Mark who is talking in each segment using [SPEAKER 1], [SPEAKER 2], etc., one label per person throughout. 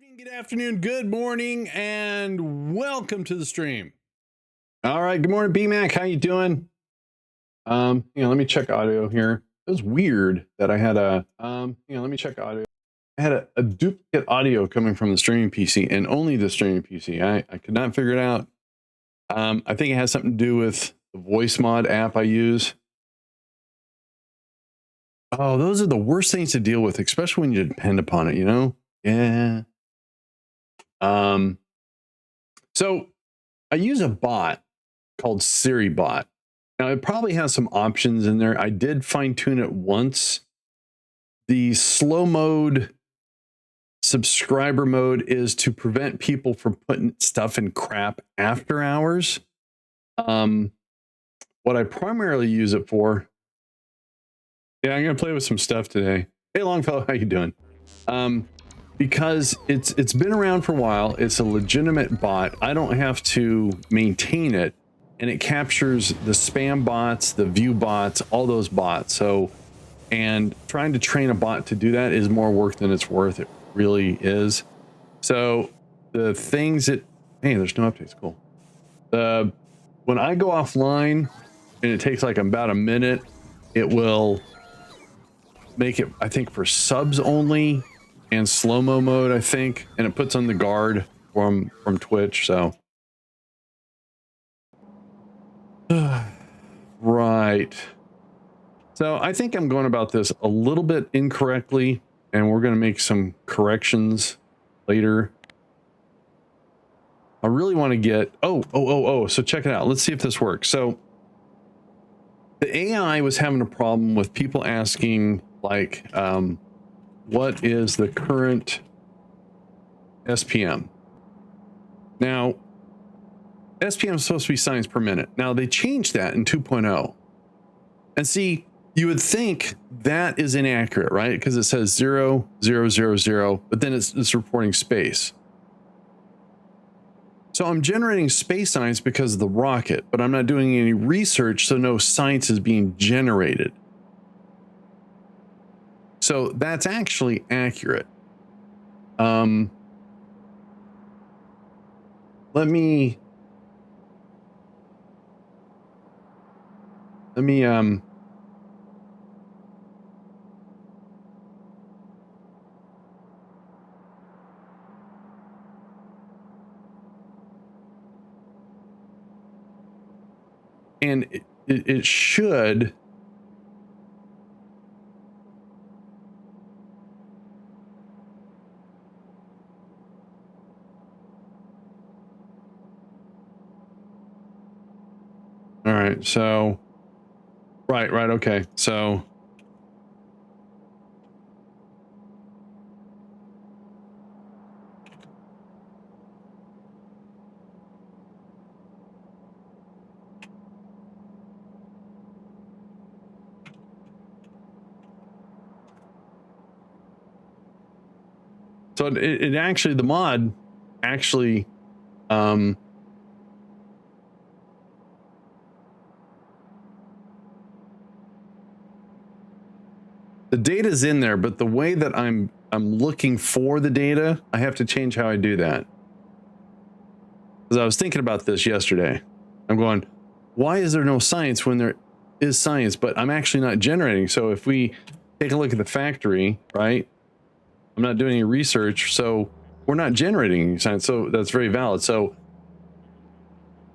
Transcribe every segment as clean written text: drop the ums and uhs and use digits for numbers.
[SPEAKER 1] Evening, good afternoon, good morning, and welcome to the stream. All right, good morning, BMac. How you doing? Let me check audio here. It was weird that I had let me check audio. I had a duplicate audio coming from the streaming PC and only the streaming PC. I could not figure it out. I think it has something to do with the voice mod app I use. Oh, those are the worst things to deal with, especially when you depend upon it, you know? Yeah. So I use a bot called Siri Bot. Now it probably has some options in there. I did fine tune it once. The slow mode subscriber mode is to prevent people from putting stuff in crap after hours. What I primarily use it for. Yeah, I'm gonna play with some stuff today. Hey Longfellow, how you doing? Because it's been around for a while. It's a legitimate bot. I don't have to maintain it, and it captures the spam bots, the view bots, all those bots. So, and trying to train a bot to do that is more work than it's worth. It really is. So the things that, hey, there's no updates. Cool. When I go offline and it takes like about a minute, it will make it, I think, for subs only and slow-mo mode, I think, and it puts on the guard from Twitch. So right. So I think I'm going about this a little bit incorrectly, and we're going to make some corrections later. I really want to get, so check it out. Let's see if this works. So the AI was having a problem with people asking, like, what is the current SPM? Now, SPM is supposed to be signs per minute. Now, they changed that in 2.0. And see, you would think that is inaccurate, right? Because it says 0, 0, 0, 0, but then it's reporting space. So I'm generating space signs because of the rocket, but I'm not doing any research, so no science is being generated. So that's actually accurate. Let me and it should. All right, so right, okay. So it actually, the mod actually the data's in there, but the way that I'm looking for the data, I have to change how I do that. Because I was thinking about this yesterday. I'm going, why is there no science when there is science, but I'm actually not generating? So if we take a look at the factory, right? I'm not doing any research, so we're not generating any science. So that's very valid. So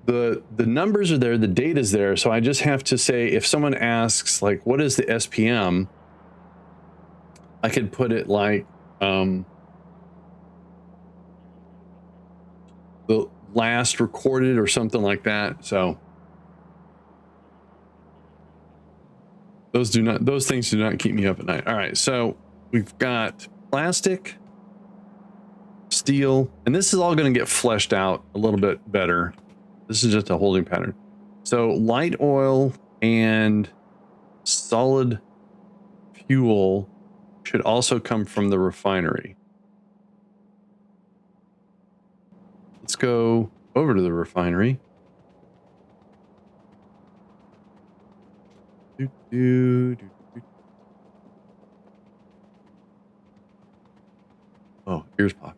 [SPEAKER 1] the numbers are there, the data's there. So I just have to say, if someone asks, like, what is the SPM? I could put it like the last recorded or something like that. So those things do not keep me up at night. All right, so we've got plastic, steel, and this is all going to get fleshed out a little bit better. This is just a holding pattern. So light oil and solid fuel should also come from the refinery. Let's go over to the refinery. Oh, ears pop.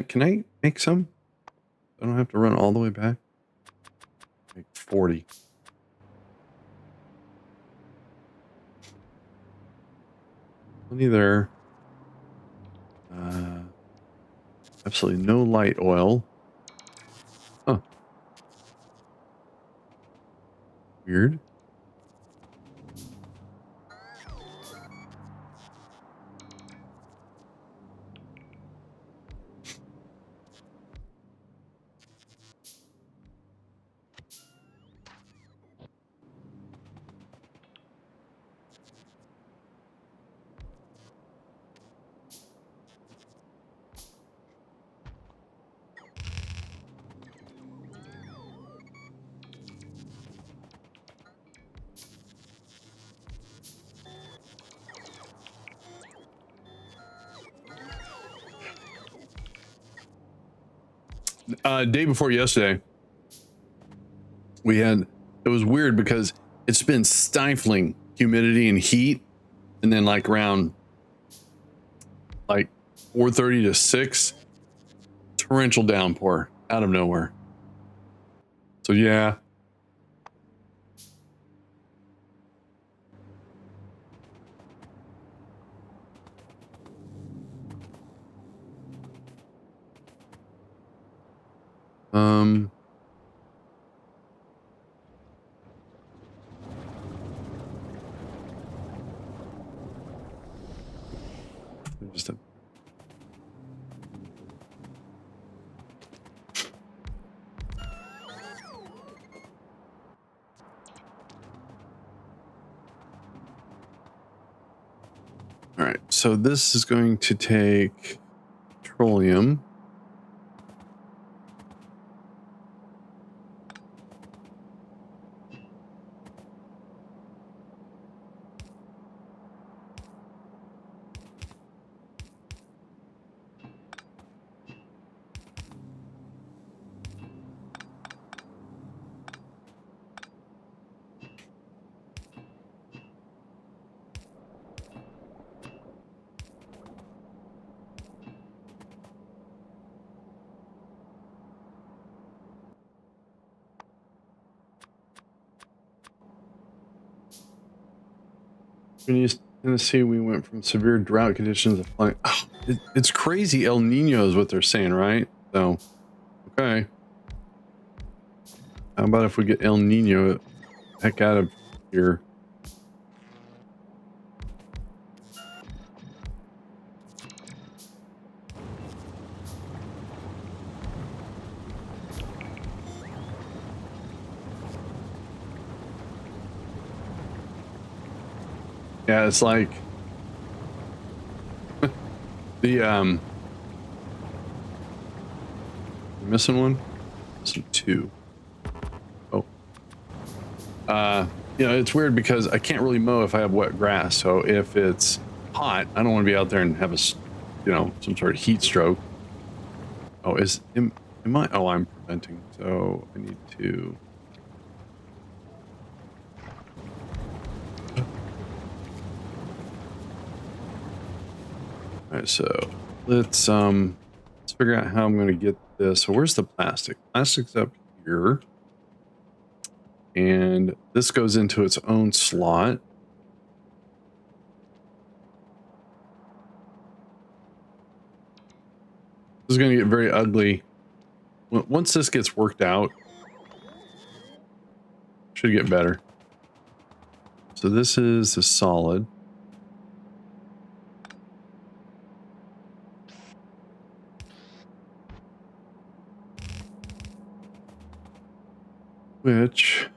[SPEAKER 1] Can I make some? I don't have to run all the way back. Make 40. Plenty there. Absolutely no light oil. Huh. Weird. Day before yesterday, it was weird because it's been stifling humidity and heat, and then like around like 4:30 to 6, torrential downpour out of nowhere. So yeah. Just a, all right, so this is going to take petroleum. In East Tennessee, we went from severe drought conditions to flooding. Oh, it's crazy. El Nino is what they're saying, right? So, okay. How about if we get El Nino heck out of here? Yeah, it's like the missing one, missing two. Oh, you know, it's weird because I can't really mow if I have wet grass. So if it's hot, I don't want to be out there and have you know, some sort of heat stroke. Oh, am I? Oh, I'm preventing. So I need to. All right, so let's figure out how I'm going to get this. So where's the plastic? Plastic's up here, and this goes into its own slot. This is going to get very ugly. Once this gets worked out, should get better. So this is the solid. Which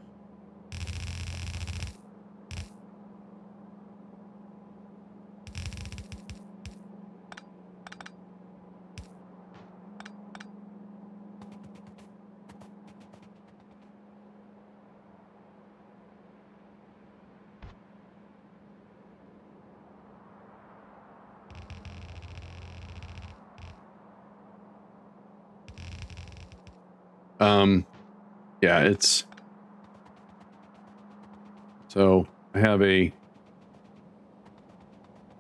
[SPEAKER 1] yeah, it's so I have a. I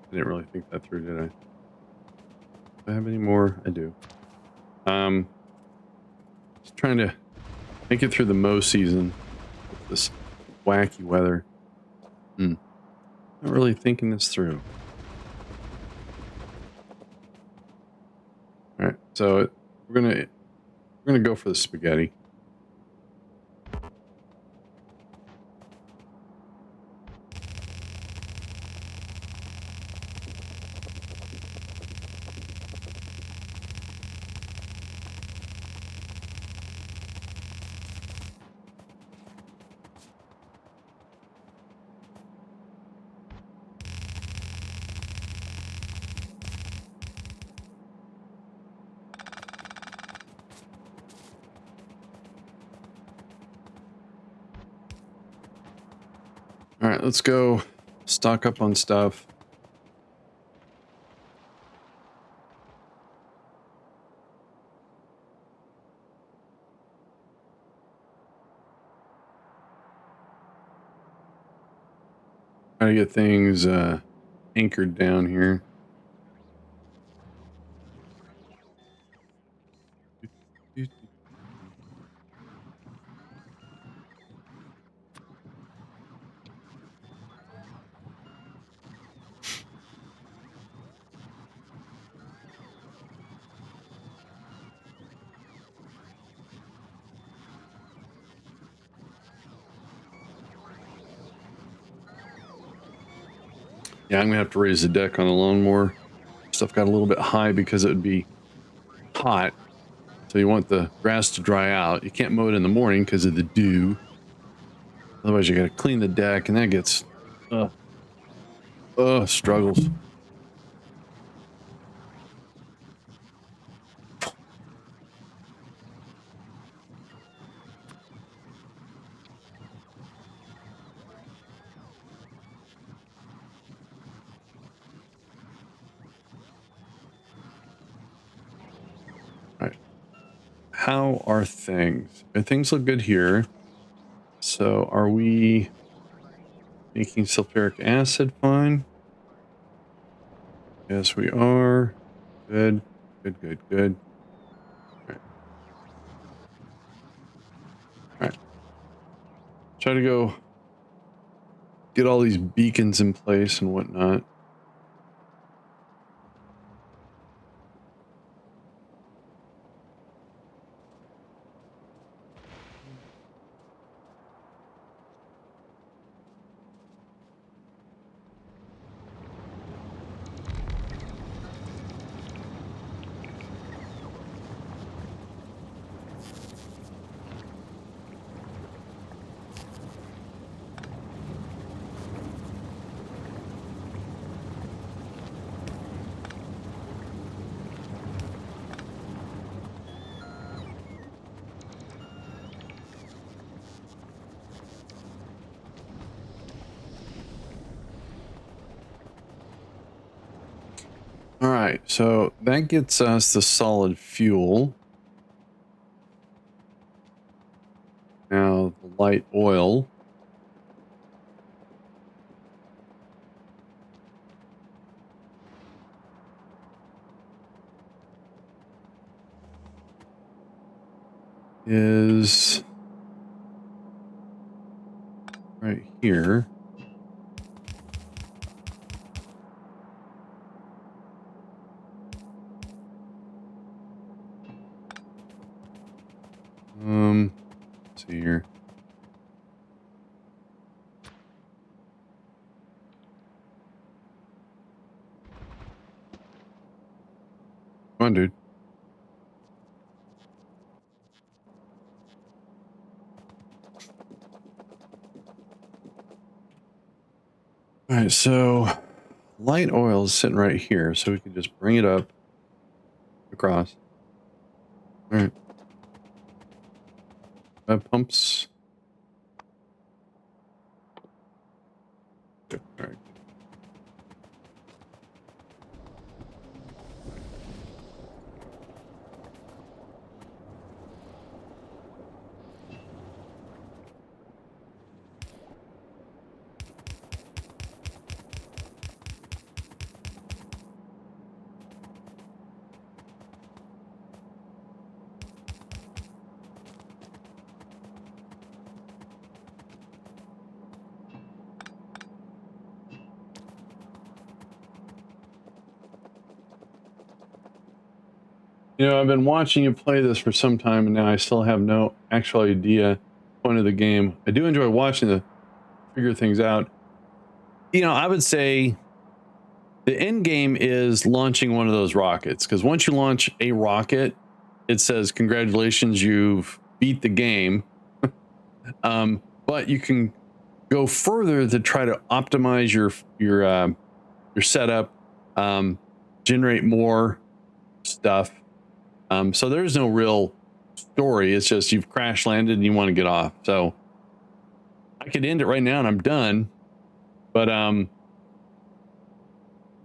[SPEAKER 1] didn't really think that through, did I? Do I have any more? I do. Just trying to make it through the mow season with this wacky weather. Not really thinking this through. All right, so we're gonna go for the spaghetti. All right, let's go stock up on stuff. Try to get things anchored down here. Yeah, I'm gonna have to raise the deck on the lawnmower. Stuff got a little bit high because it would be hot. So you want the grass to dry out. You can't mow it in the morning because of the dew. Otherwise, you got to clean the deck, and that gets struggles. All right. How are things? Things look good here. So are we making sulfuric acid fine? Yes, we are. Good, good, good, good. All right. All right. Try to go get all these beacons in place and whatnot. All right, so that gets us the solid fuel. Now the light oil. Is right here. Let's see here. Come on, dude. All right, so light oil is sitting right here, so we can just bring it up across. All right. Pumps. All right. You know, I've been watching you play this for some time, and now I still have no actual idea point of the game. I do enjoy watching the figure things out. You know, I would say the end game is launching one of those rockets, because once you launch a rocket, it says congratulations, you've beat the game. But you can go further to try to optimize your setup, generate more stuff. So there's no real story. It's just you've crash landed and you want to get off. So I could end it right now and I'm done. But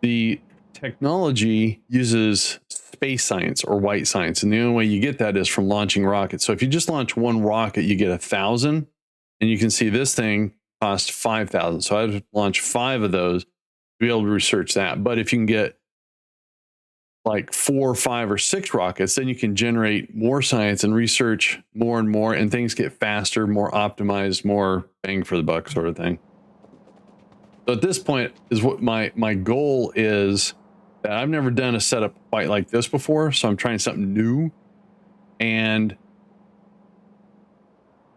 [SPEAKER 1] the technology uses space science or white science, and the only way you get that is from launching rockets. So if you just launch one rocket, you get 1,000, and you can see this thing cost 5,000. So I'd launch 5 of those to be able to research that. But if you can get like 4, 5, or 6 rockets, then you can generate more science and research more and more, and things get faster, more optimized, more bang for the buck sort of thing. So at this point is what my goal is, that I've never done a setup quite like this before, so I'm trying something new. And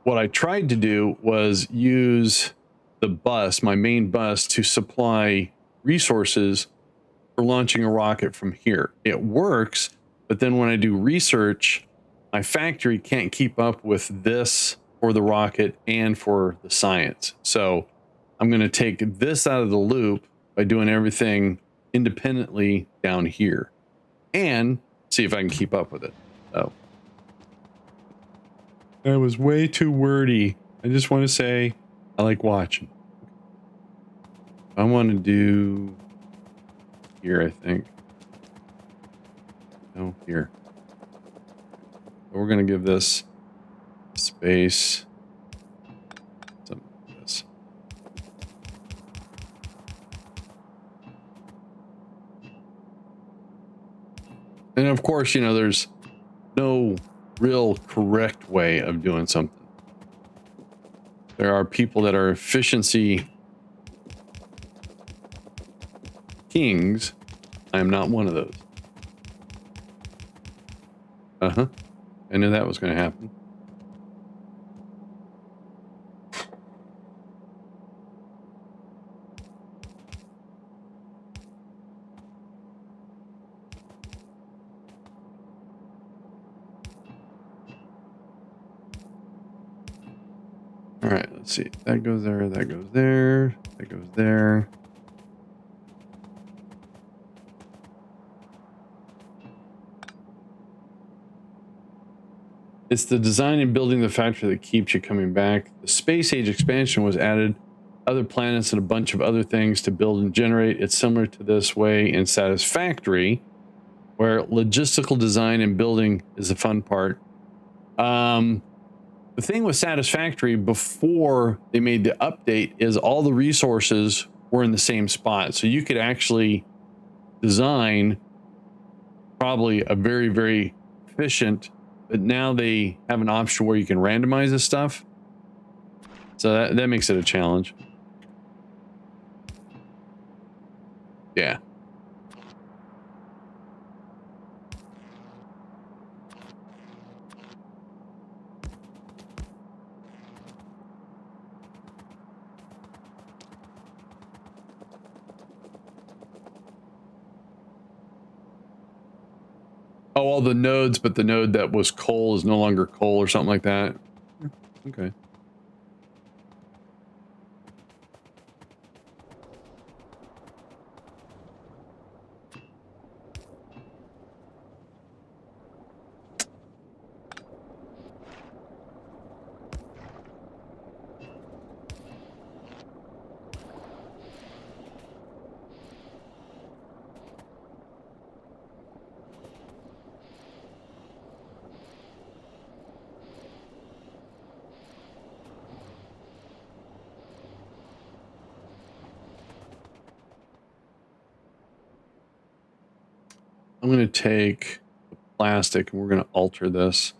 [SPEAKER 1] what I tried to do was use the bus, my main bus, to supply resources for launching a rocket from here. It works, but then when I do research, my factory can't keep up with this for the rocket and for the science. So I'm going to take this out of the loop by doing everything independently down here and see if I can keep up with it. So that was way too wordy. I just want to say I like watching. I want to do here, I think. No, here. We're going to give this space. Something like this. And of course, you know, there's no real correct way of doing something. There are people that are efficiency kings. I am not one of those. Uh-huh. I knew that was going to happen. All right, let's see. That goes there, that goes there, that goes there. It's the design and building the factory that keeps you coming back. The space age expansion was added, other planets and a bunch of other things to build and generate. It's similar to this way in Satisfactory, where logistical design and building is the fun part. The thing with Satisfactory before they made the update is all the resources were in the same spot. So you could actually design probably a very, very efficient, but now they have an option where you can randomize this stuff. So that makes it a challenge. Yeah. Oh, all the nodes, but the node that was coal is no longer coal or something like that. Okay. I'm going to take the plastic and we're going to alter this.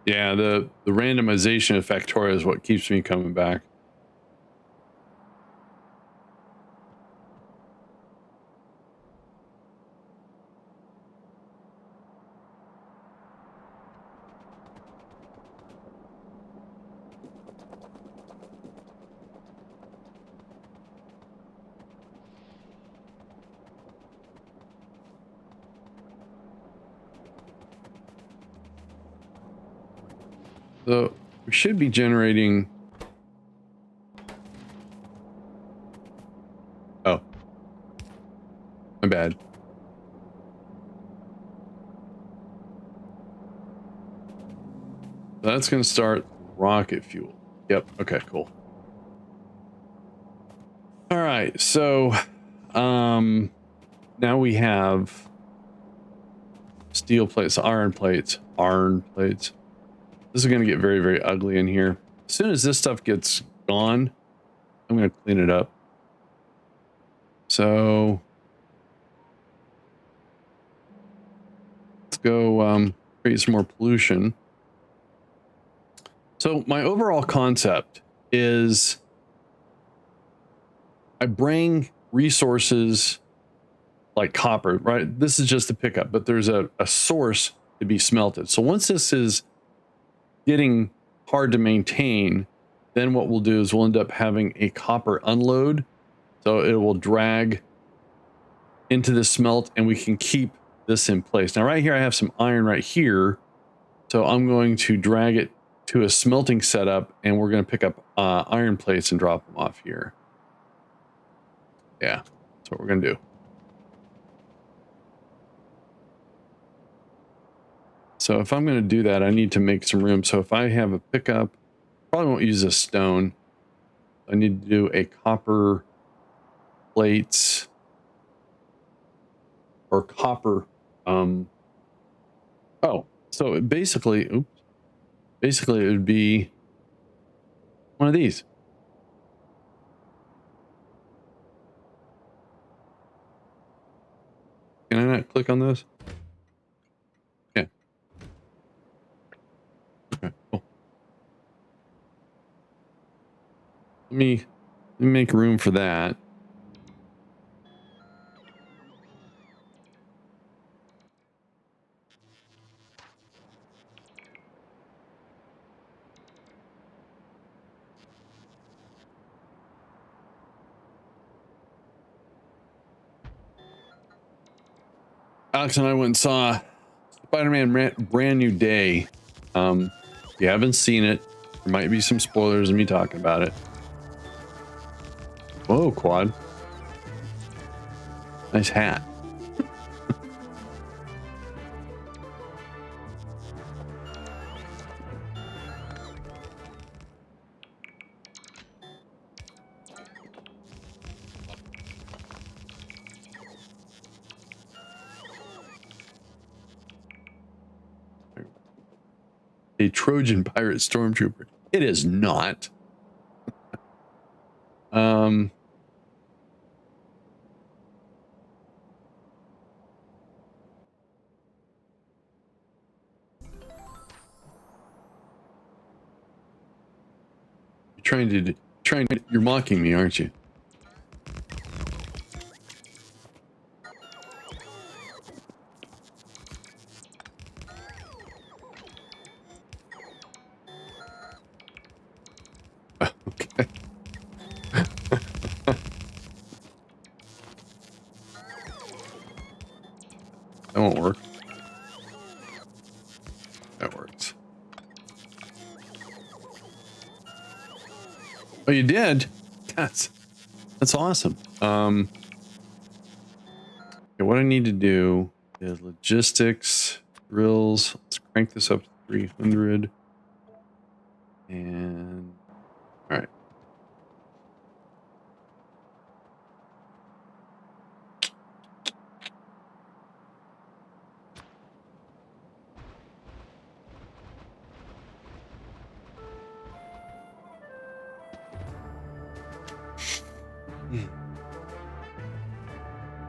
[SPEAKER 1] Yeah, the randomization of Factorio is what keeps me coming back. So we should be generating. Oh, my bad. That's going to start rocket fuel. Yep. Okay, cool. All right. So, now we have steel plates, iron plates. This is going to get very, very ugly in here. As soon as this stuff gets gone, I'm going to clean it up. So let's go create some more pollution. So my overall concept is I bring resources like copper, right? This is just a pickup, but there's a source to be smelted. So once this is getting hard to maintain, then what we'll do is we'll end up having a copper unload. So it will drag into the smelt and we can keep this in place. Now right here I have some iron right here. So I'm going to drag it to a smelting setup and we're going to pick up iron plates and drop them off here. Yeah, that's what we're going to do. So if I'm going to do that, I need to make some room. So if I have a pickup, probably won't use a stone. I need to do a copper plates or copper. Oh, so basically, oops, basically it would be one of these. Can I not click on those? Yeah. Okay, cool. Let me make room for that. Alex and I went and saw Spider-Man Brand New Day. If you haven't seen it, there might be some spoilers of me talking about it. Whoa, quad. Nice hat. A Trojan pirate stormtrooper. It is not. You're mocking me, aren't you? Okay. That won't work. That works. Oh, you did? That's awesome. Okay, what I need to do is logistics, drills. Let's crank this up to 300. And all right.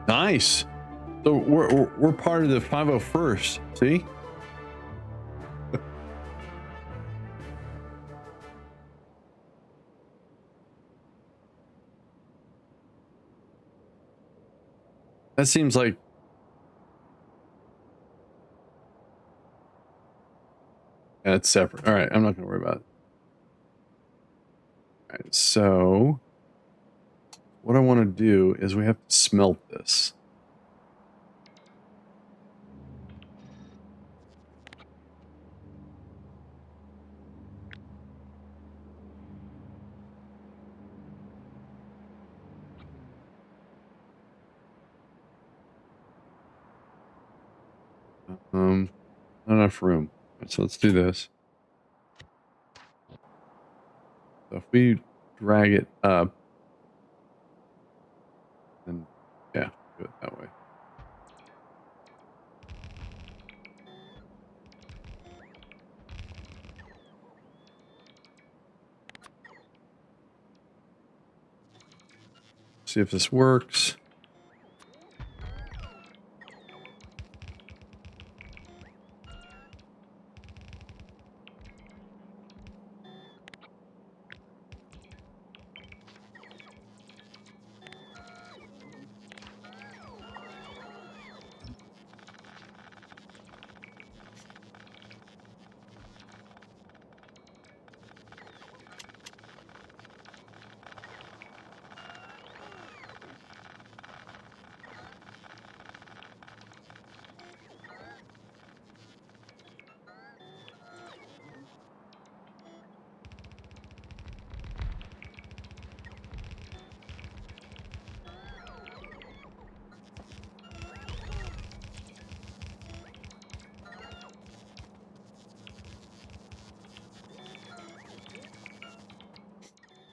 [SPEAKER 1] Nice. So we're part of the 501st. See? That seems like that's separate. All right, I'm not going to worry about it. All right, so what I want to do is we have to smelt this. Not enough room. So let's do this. So if we drag it up, then yeah, do it that way. See if this works.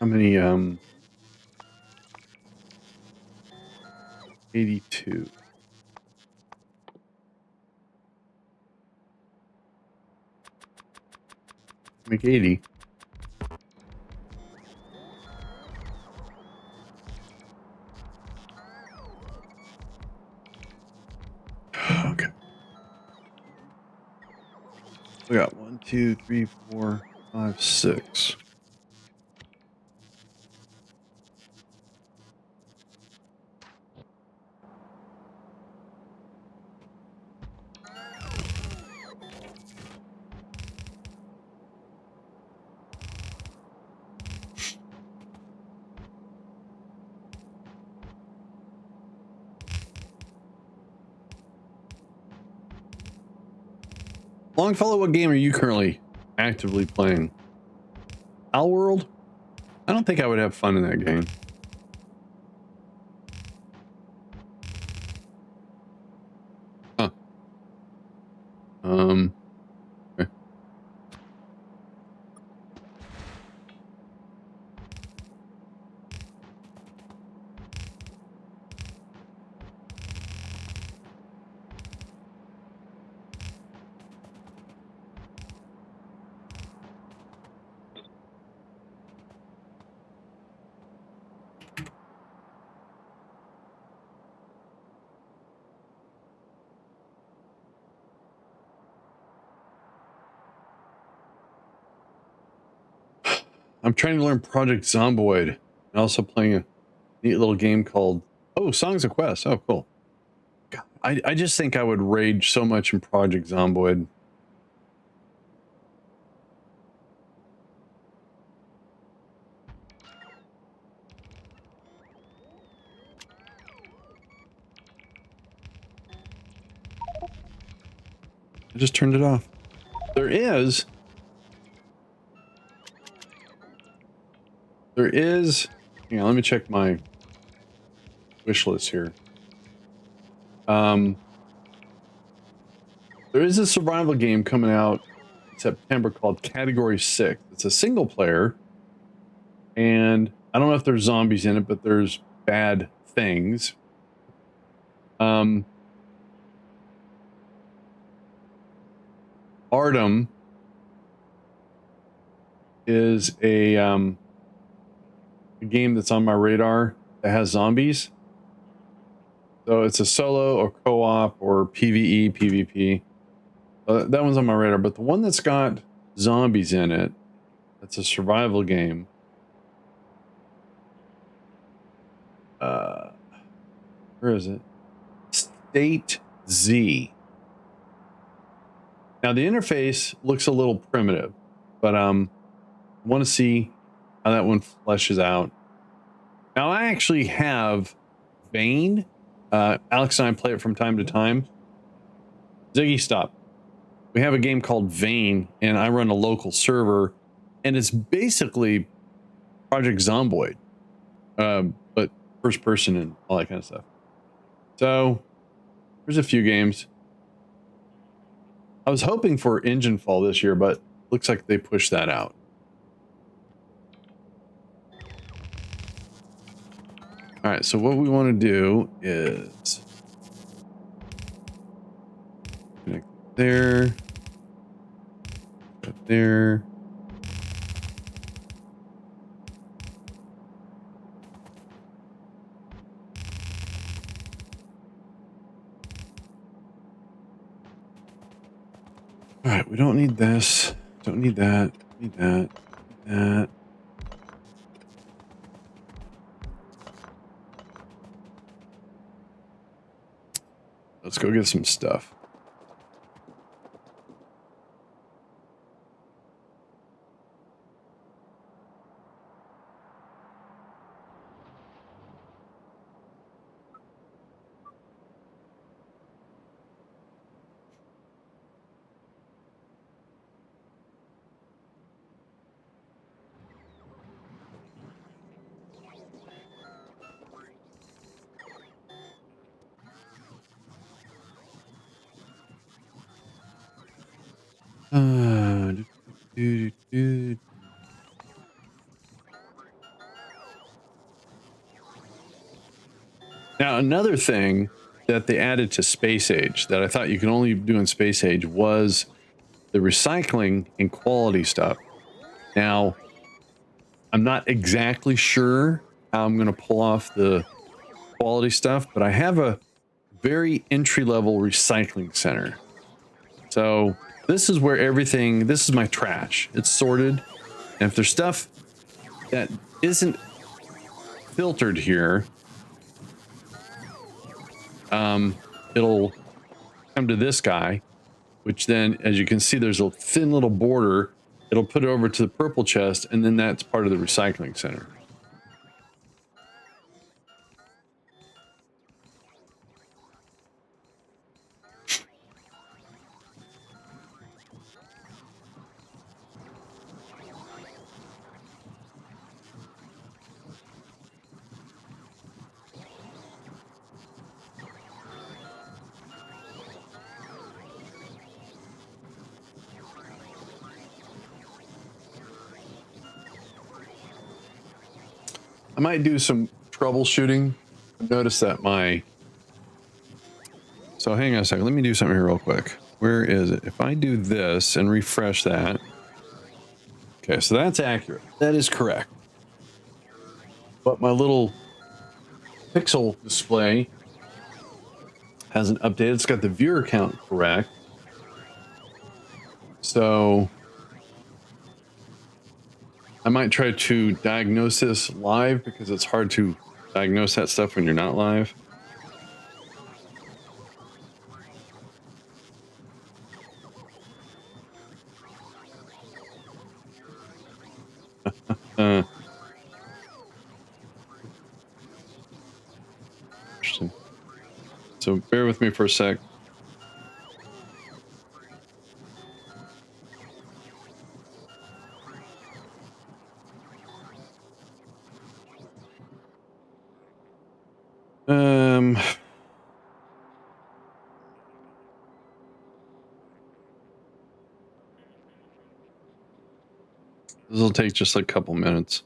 [SPEAKER 1] How many, 82. Make 80. Okay. We got 1, 2, 3, 4, 5, 6. Longfellow, what game are you currently actively playing? Owl World? I don't think I would have fun in that game. Huh. Okay. I'm trying to learn Project Zomboid. And also playing a neat little game called, oh, Songs of Quest. Oh, cool. God, I just think I would rage so much in Project Zomboid. I just turned it off. There is, hang on, let me check my wish list here. There is a survival game coming out in September called Category 6. It's a single player, and I don't know if there's zombies in it, but there's bad things. Artem is a game that's on my radar that has zombies. So it's a solo or co-op or PvE, PvP. That one's on my radar, but the one that's got zombies in it, that's a survival game. Where is it? State Z. Now the interface looks a little primitive, but I want to see how that one fleshes out. Now I actually have Vane. Alex and I play it from time to time. Ziggy, stop. We have a game called Vane, and I run a local server, and it's basically Project Zomboid, but first person and all that kind of stuff. So there's a few games. I was hoping for engine fall this year, but looks like they pushed that out. All right, so what we want to do is connect there, right there. All right, we don't need this. Don't need that. Need that. Need that. Let's go get some stuff. Do, do, do. Now, another thing that they added to Space Age that I thought you could only do in Space Age was the recycling and quality stuff. Now, I'm not exactly sure how I'm going to pull off the quality stuff, but I have a very entry-level recycling center. So this is where everything, this is my trash. It's sorted. And if there's stuff that isn't filtered here, it'll come to this guy, which then, as you can see, there's a thin little border. It'll put it over to the purple chest, and then that's part of the recycling center. I might do some troubleshooting. I've noticed that so hang on a second. Let me do something here real quick. Where is it? If I do this and refresh that. Okay, so that's accurate. That is correct. But my little pixel display hasn't updated. It's got the viewer count correct. So I might try to diagnose this live because it's hard to diagnose that stuff when you're not live. Interesting. So bear with me for a sec. This will take just a couple minutes.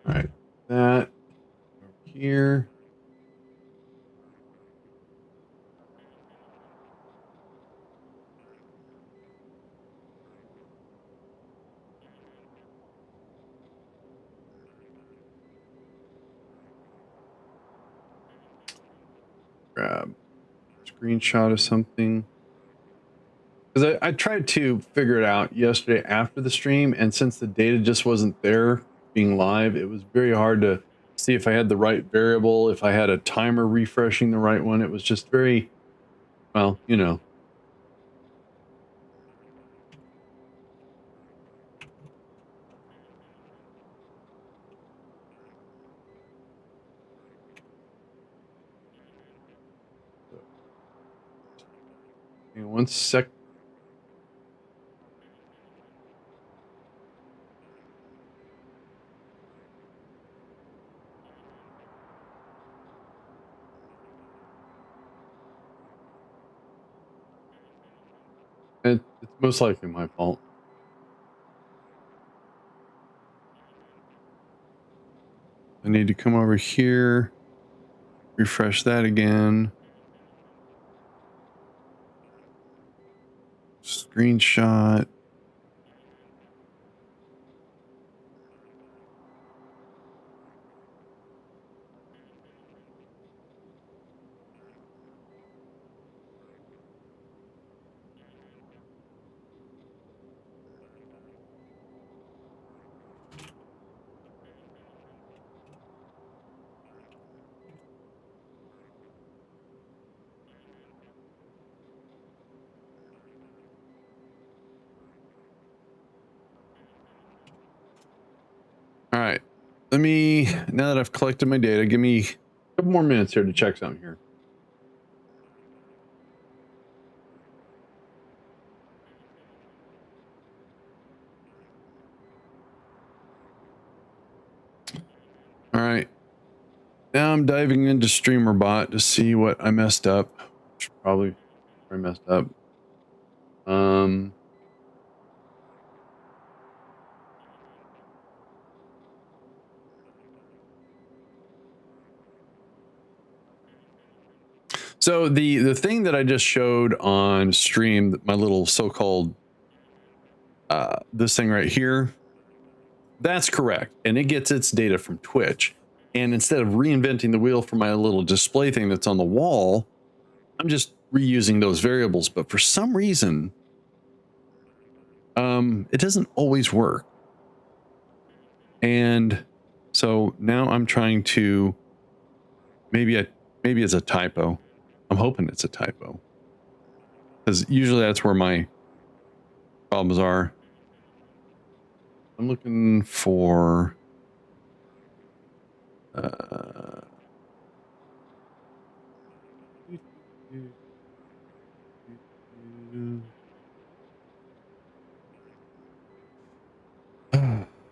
[SPEAKER 1] All right, that over here. Grab a screenshot of something. Because I tried to figure it out yesterday after the stream, and since the data just wasn't there being live, it was very hard to see if I had the right variable, if I had a timer refreshing the right one. It was just very, well, you know. Hang on 1 sec. Most likely my fault. I need to come over here, refresh that again. Screenshot. All right. Let me, now that I've collected my data, give me a couple more minutes here to check something here. All right. Now I'm diving into StreamerBot to see what I messed up. Probably I messed up. So the thing that I just showed on stream, my little so-called this thing right here, that's correct, and it gets its data from Twitch. And instead of reinventing the wheel for my little display thing that's on the wall, I'm just reusing those variables. But for some reason, it doesn't always work. And so now I'm trying to, maybe it's a typo. I'm hoping it's a typo, because usually that's where my problems are. I'm looking for all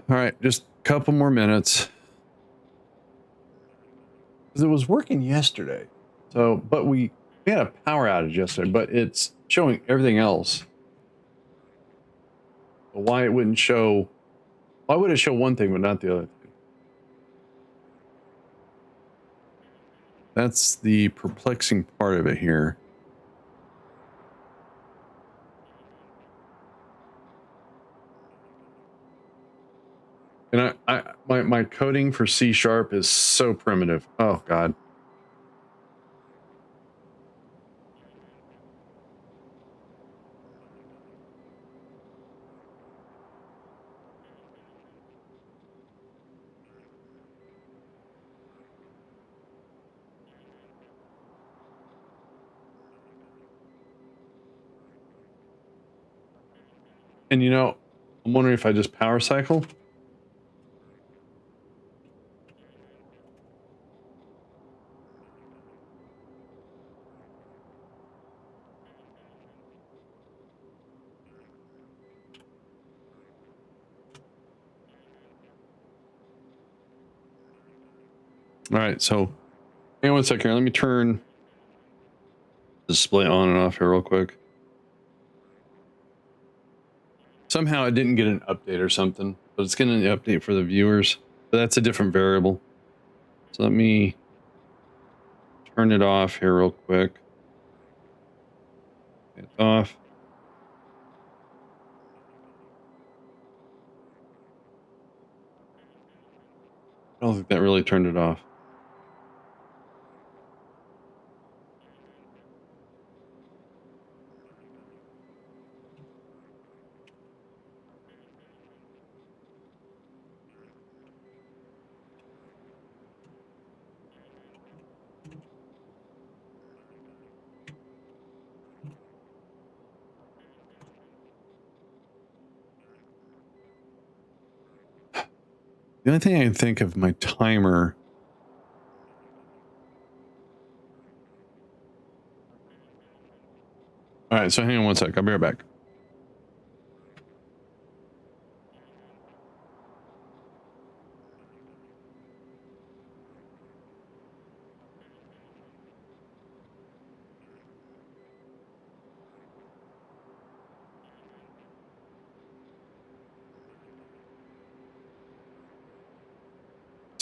[SPEAKER 1] right, just a couple more minutes, because it was working yesterday. So, but we had a power outage yesterday, but it's showing everything else. So why it wouldn't show? Why would it show one thing but not the other thing? That's the perplexing part of it here. And my coding for C# is so primitive. Oh God. And you know, I'm wondering if I just power cycle. All right, so hang on one second here. Let me turn display on and off here real quick. Somehow I didn't get an update or something, but it's getting an update for the viewers. But that's a different variable. So let me turn it off here real quick. It's off. I don't think that really turned it off. The only thing I can think of, my timer. All right, so hang on one sec. I'll be right back.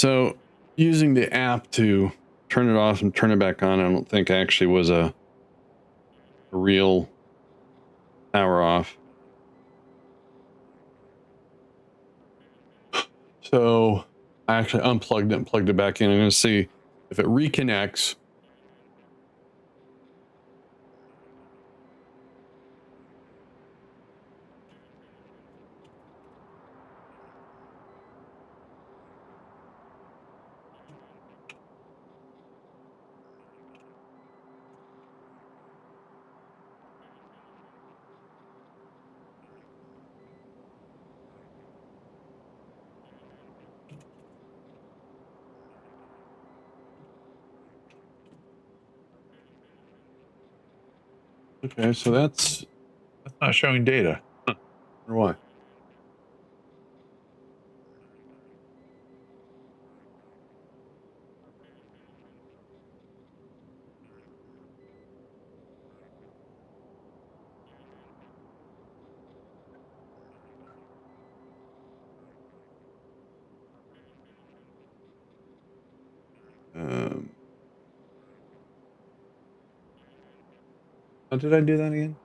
[SPEAKER 1] So using the app to turn it off and turn it back on, I don't think actually was a real power off. So I actually unplugged it and plugged it back in. I'm going to see if it reconnects. Okay, so that's not showing data. Huh. Or why? How did I do that again?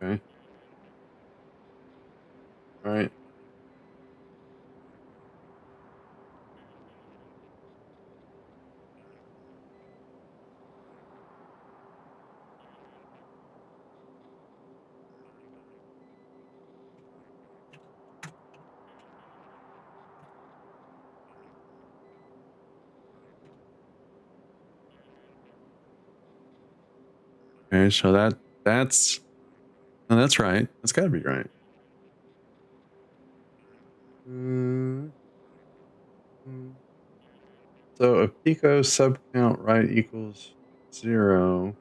[SPEAKER 1] Okay. All right. Okay, so that's right. That's got to be right. So a pico sub count right equals 0.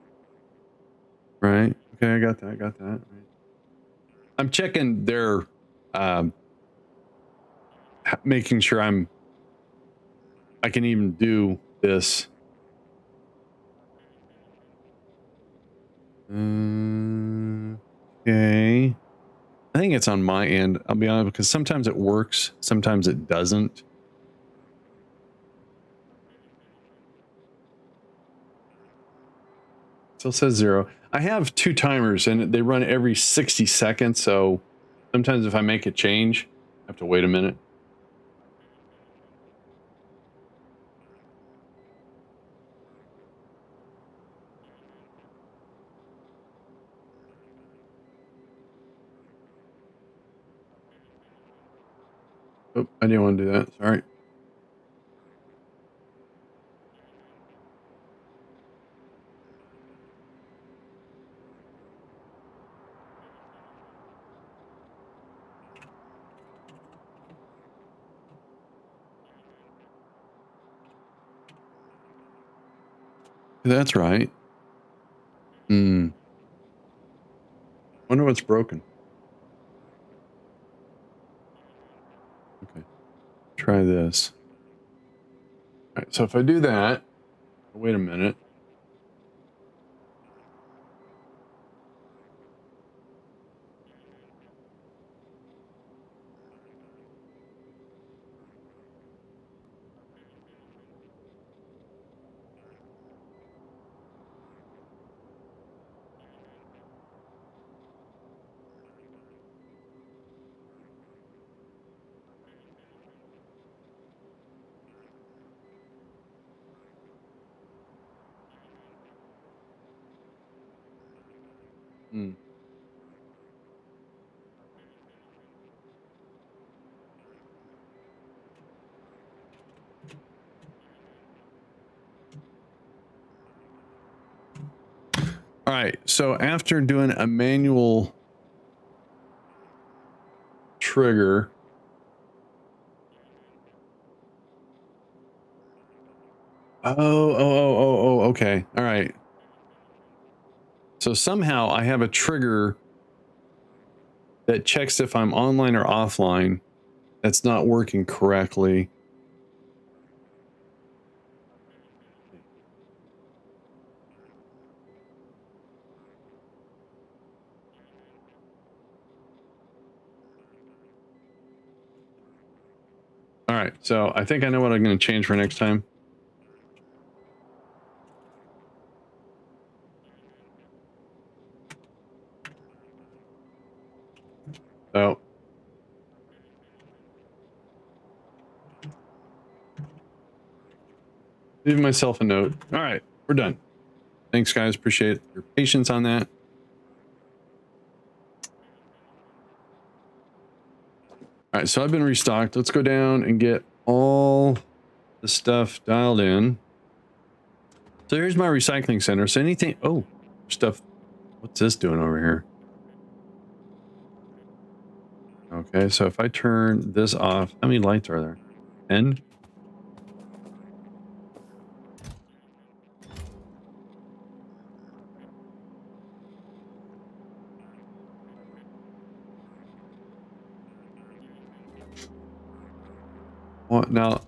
[SPEAKER 1] Right. Okay, I got that. I got that. Right. I'm checking their um, making sure I can even do this. Okay. I think it's on my end. I'll be honest, because sometimes it works, sometimes it doesn't. Still says 0. I have 2 timers and they run every 60 seconds. So sometimes if I make a change, I have to wait a minute. Oh, I didn't want to do that. Sorry. That's right. Wonder what's broken. Okay. Try this. All right. So if I do that, wait a minute. All right. So after doing a manual trigger, okay. All right. So somehow I have a trigger that checks if I'm online or offline. That's not working correctly. right, so I think I know what I'm going to change for next time. So leave myself a note. All right, we're done. Thanks, guys. Appreciate your patience on that. All right, so I've been restocked. Let's go down and get all the stuff dialed in. So here's my recycling center. So anything, oh, stuff. What's this doing over here? Okay, so if I turn this off, how many lights are there? 10? Well, now,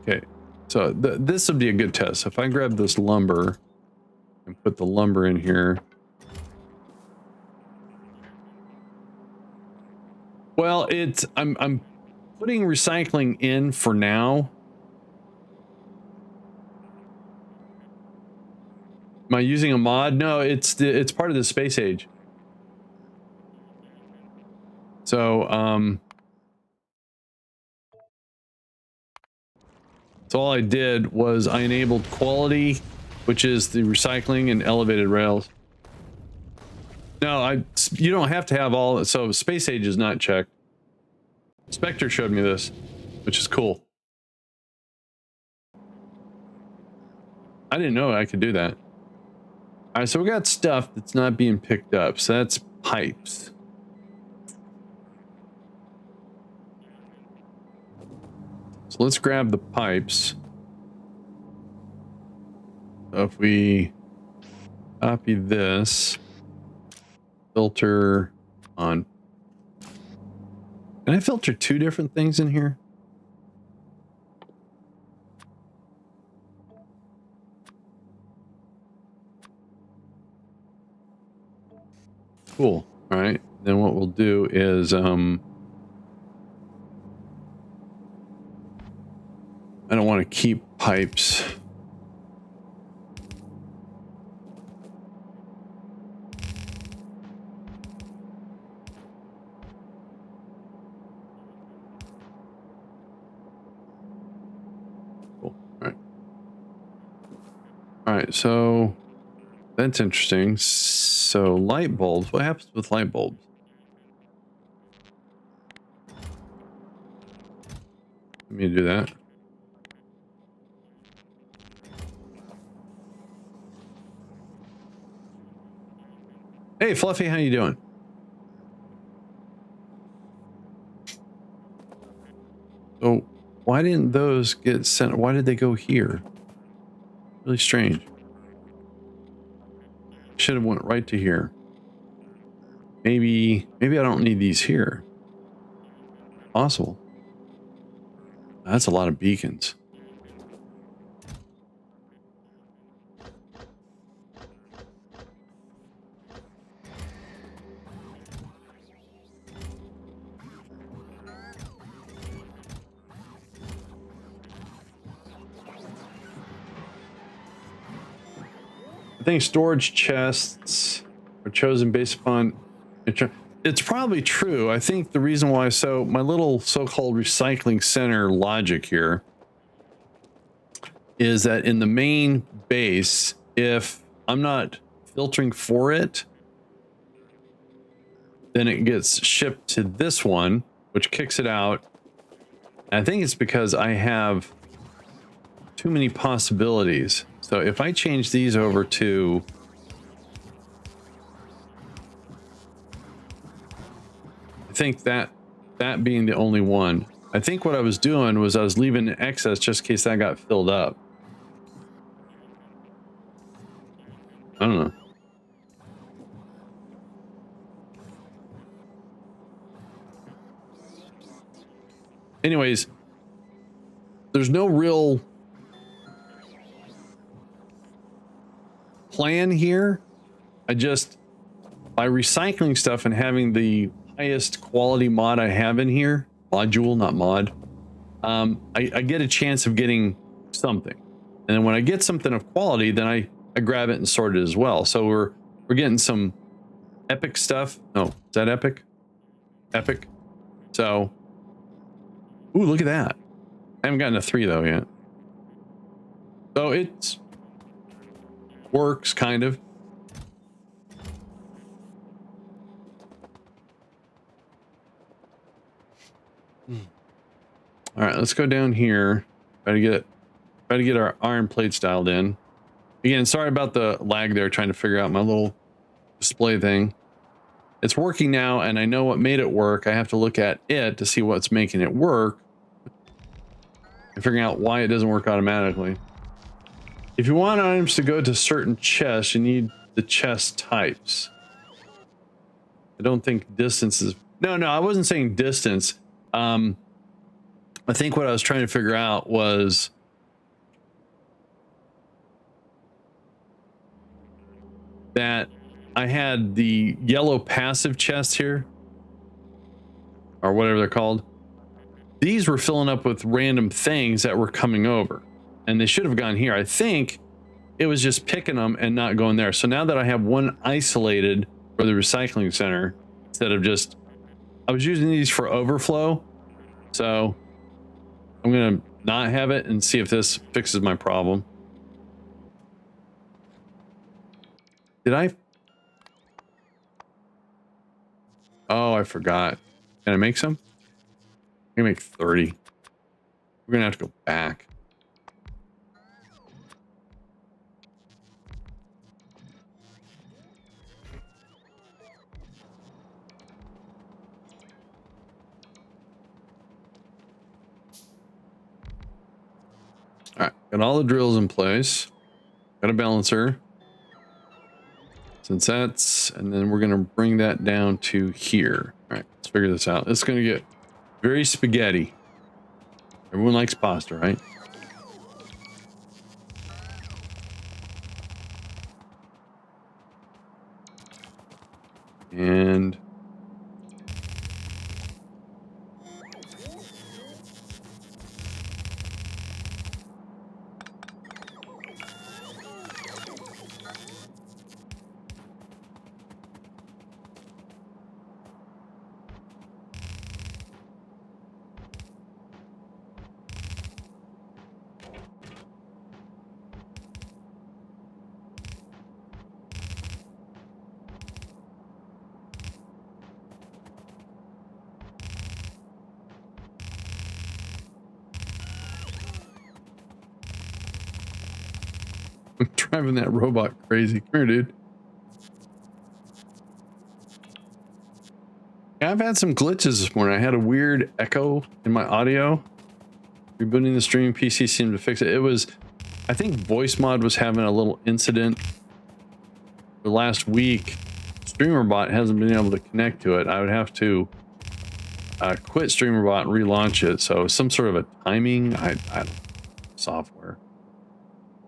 [SPEAKER 1] okay, so this would be a good test. If I grab this lumber and put the lumber in here. Well, I'm putting recycling in for now. Am I using a mod? No, it's part of the space age. So so all I did was I enabled quality, which is the recycling and elevated rails. No, you don't have to have all. So space age is not checked. Spectre showed me this, which is cool. I didn't know I could do that. All right, so we got stuff that's not being picked up. So that's pipes. So let's grab the pipes. So if we copy this, filter on. Can I filter two different things in here? Cool. All right. Then what we'll do is, I don't want to keep pipes. Cool. All right. All right. So that's interesting. So light bulbs, what happens with light bulbs? Let me do that. Hey, Fluffy, how you doing? So why didn't those get sent? Why did they go here? Really strange. Should have went right to here. Maybe I don't need these here. Possible. That's a lot of beacons. I think storage chests are chosen based upon. It's probably true. I think the reason why, so my little so-called recycling center logic here is that in the main base, if I'm not filtering for it, then it gets shipped to this one, which kicks it out. And I think it's because I have too many possibilities. So if I change these over to I think that being the only one, I think what I was doing was I was leaving an excess just in case that got filled up. I don't know. Anyways, there's no real plan here. I just, by recycling stuff and having the highest quality mod I have in here, module, not mod, I get a chance of getting something. And then when I get something of quality, then I grab it and sort it as well. So we're getting some epic stuff. Oh, is that epic? Epic. So, ooh, look at that. I haven't gotten a 3 though yet. So it's works kind of. All right, let's go down here. Try to get our iron plates dialed in. Again, sorry about the lag there, trying to figure out my little display thing. It's working now, and I know what made it work. I have to look at it to see what's making it work and figuring out why it doesn't work automatically. If you want items to go to certain chests, you need the chest types. I don't think distance is... No, I wasn't saying distance. I think what I was trying to figure out was that I had the yellow passive chest here, or whatever they're called. These were filling up with random things that were coming over, and they should have gone here. I think it was just picking them and not going there. So now that I have one isolated for the recycling center, instead of just... I was using these for overflow, so I'm gonna not have it and see if this fixes my problem. Did I... Oh, I forgot. Can I make some? I can make 30. We're gonna have to go back. All right, got all the drills in place. Got a balancer. Since that's... And then we're gonna bring that down to here. All right, let's figure this out. It's gonna get very spaghetti. Everyone likes pasta, right? And... I'm driving that robot crazy. Come here, dude. Yeah, I've had some glitches this morning. I had a weird echo in my audio. Rebooting the streaming PC seemed to fix it. It was... I think voice mod was having a little incident the last week. StreamerBot hasn't been able to connect to it. I would have to quit StreamerBot and relaunch it. So some sort of a timing, I don't know, software.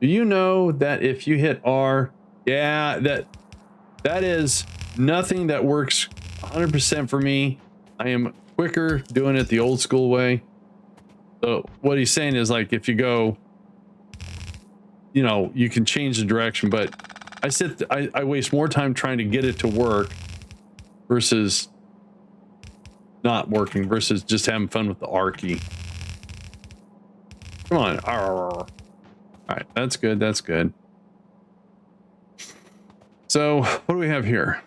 [SPEAKER 1] Do you know that if you hit R, yeah, that is nothing that works 100% for me. I am quicker doing it the old school way. So what he's saying is, like, if you go, you know, you can change the direction, but I waste more time trying to get it to work versus not working, versus just having fun with the R key. Come on. All right, that's good. That's good. So what do we have here?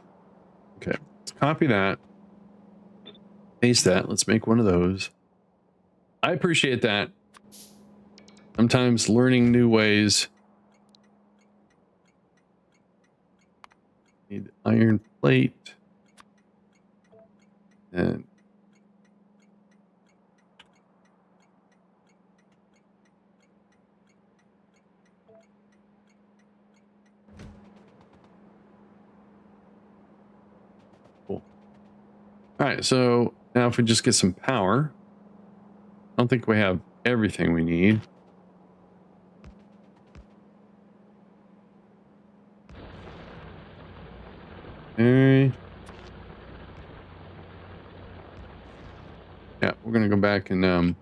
[SPEAKER 1] Okay, let's copy that. Paste that. Let's make one of those. I appreciate that. Sometimes learning new ways. Need iron plate. And cool. All right, so now if we just get some power, I don't think we have everything we need. Okay. Yeah, we're gonna go back and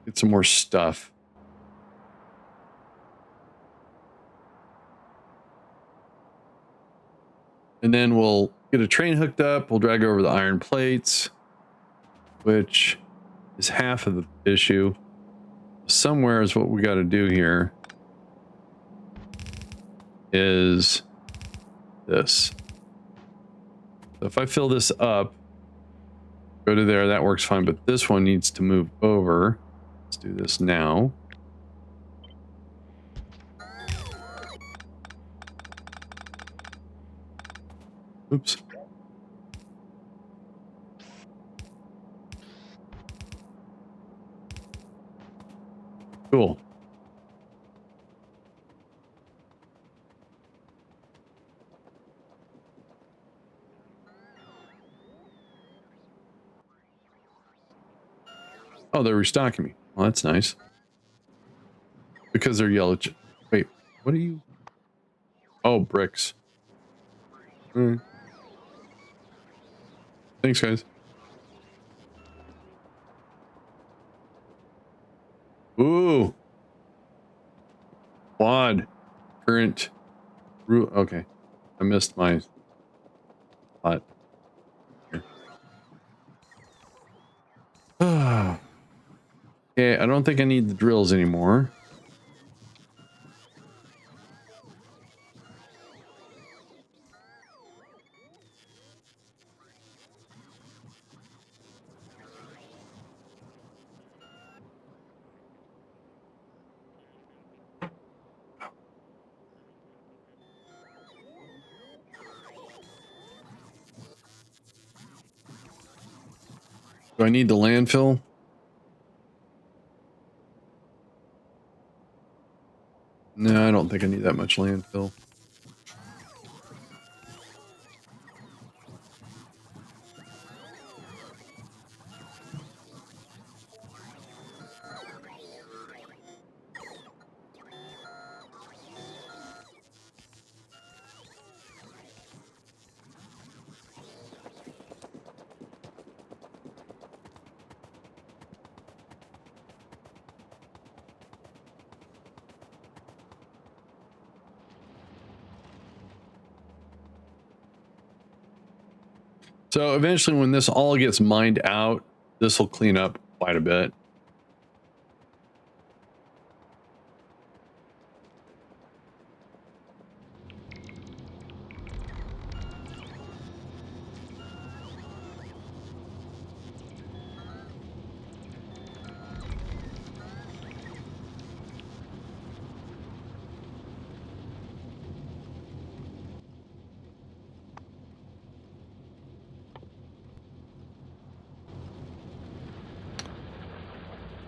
[SPEAKER 1] Get some more stuff. And then we'll get a train hooked up. We'll drag over the iron plates, which is half of the issue. Somewhere is what we got to do here. Is this. So if I fill this up, go to there, that works fine, but this one needs to move over. Let's do this now. Oops. Cool. Oh, they're restocking me. Well, that's nice. Because they're yellow. Wait, what are you? Oh, bricks. Thanks, guys. Ooh. Quad. Current. Okay. I missed my spot. Okay, I don't think I need the drills anymore. Do I need the landfill? No, I don't think I need that much landfill. So eventually when this all gets mined out, this will clean up quite a bit.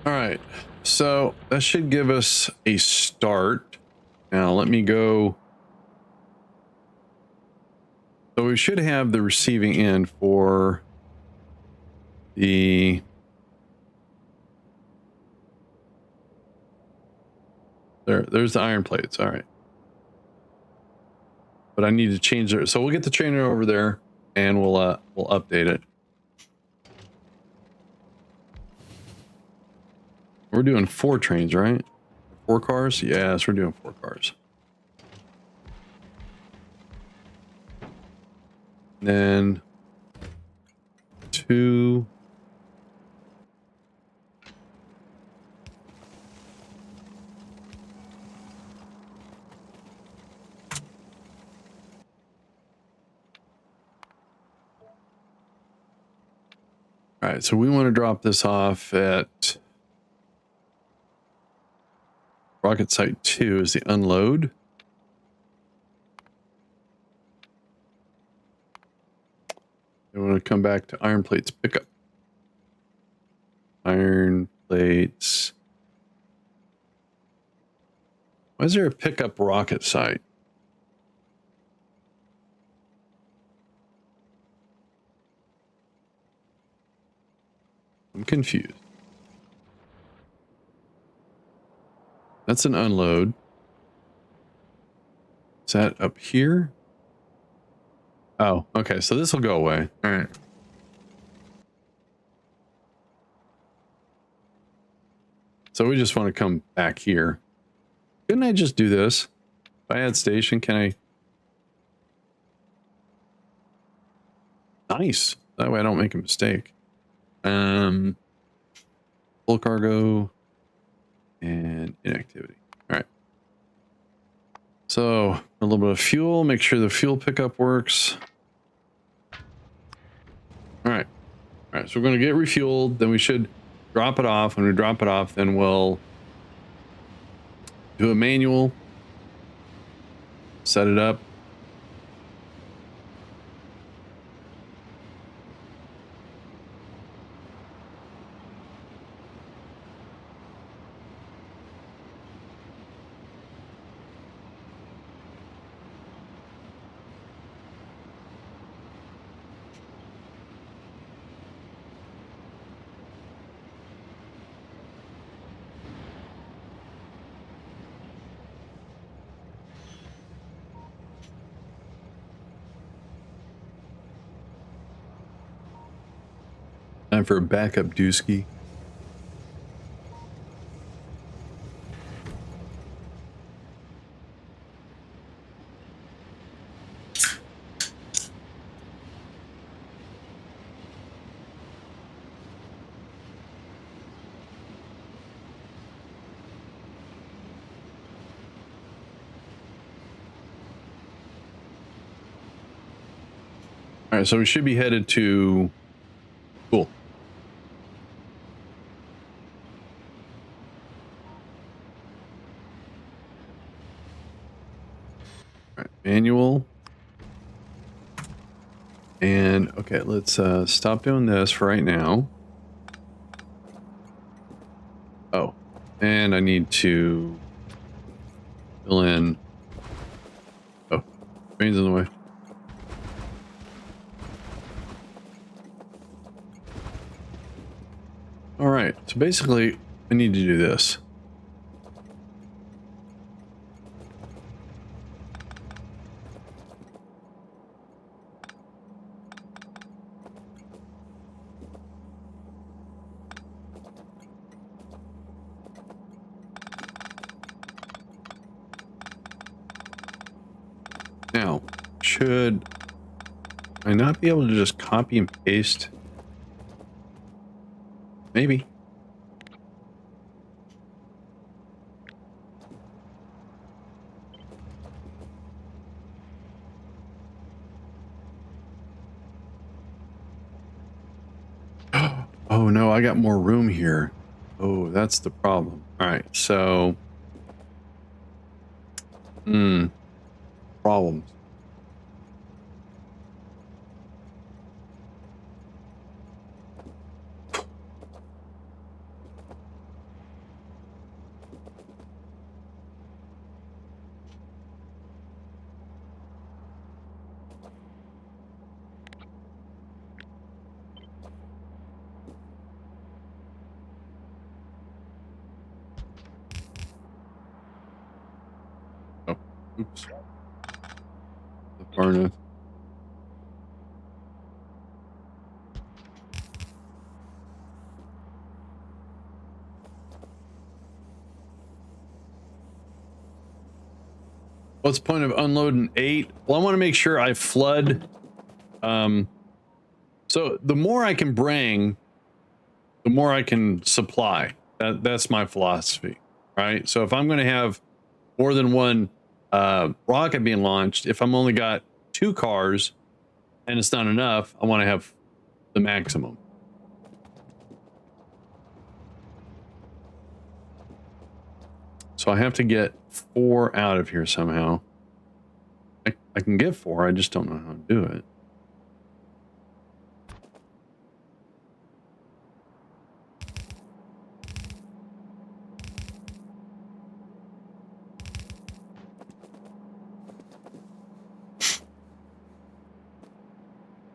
[SPEAKER 1] All right, so that should give us a start. Now let me go. So we should have the receiving end for the there's the iron plates. All right, but I need to change it. So we'll get the trainer over there and we'll update it. We're doing 4 trains, right? 4 cars? Yes, we're doing 4 cars. And then 2. All right, so we want to drop this off at Rocket Site 2 is the unload. Then we want to come back to iron plates pickup. Iron plates. Why is there a pickup rocket site? I'm confused. That's an unload. Is that up here? Oh, okay. So this will go away. All right. So we just want to come back here. Couldn't I just do this? If I add station, can I? Nice. That way I don't make a mistake. Full cargo and inactivity. All right. So a little bit of fuel, make sure the fuel pickup works. All right. All right. So we're going to get refueled. Then we should drop it off. When we drop it off, then we'll do a manual, set it up. Time for a backup dooski. All right, so we should be headed to... Cool. All right, manual. And, okay, let's stop doing this for right now. Oh, and I need to fill in... Oh, train's in the way. All right, so basically, I need to do this. Now, should I not be able to just copy and paste? Maybe. Oh no, I got more room here. Oh, that's the problem. All right, so... Problems. Oh, oops. Far enough. What's the point of unloading 8? Well, I want to make sure I flood. So the more I can bring, the more I can supply. That's my philosophy, right? So if I'm going to have more than one rocket being launched, if I'm only got 2 cars and it's not enough, I want to have the maximum. So I have to get 4 out of here somehow. I can get 4, I just don't know how to do it.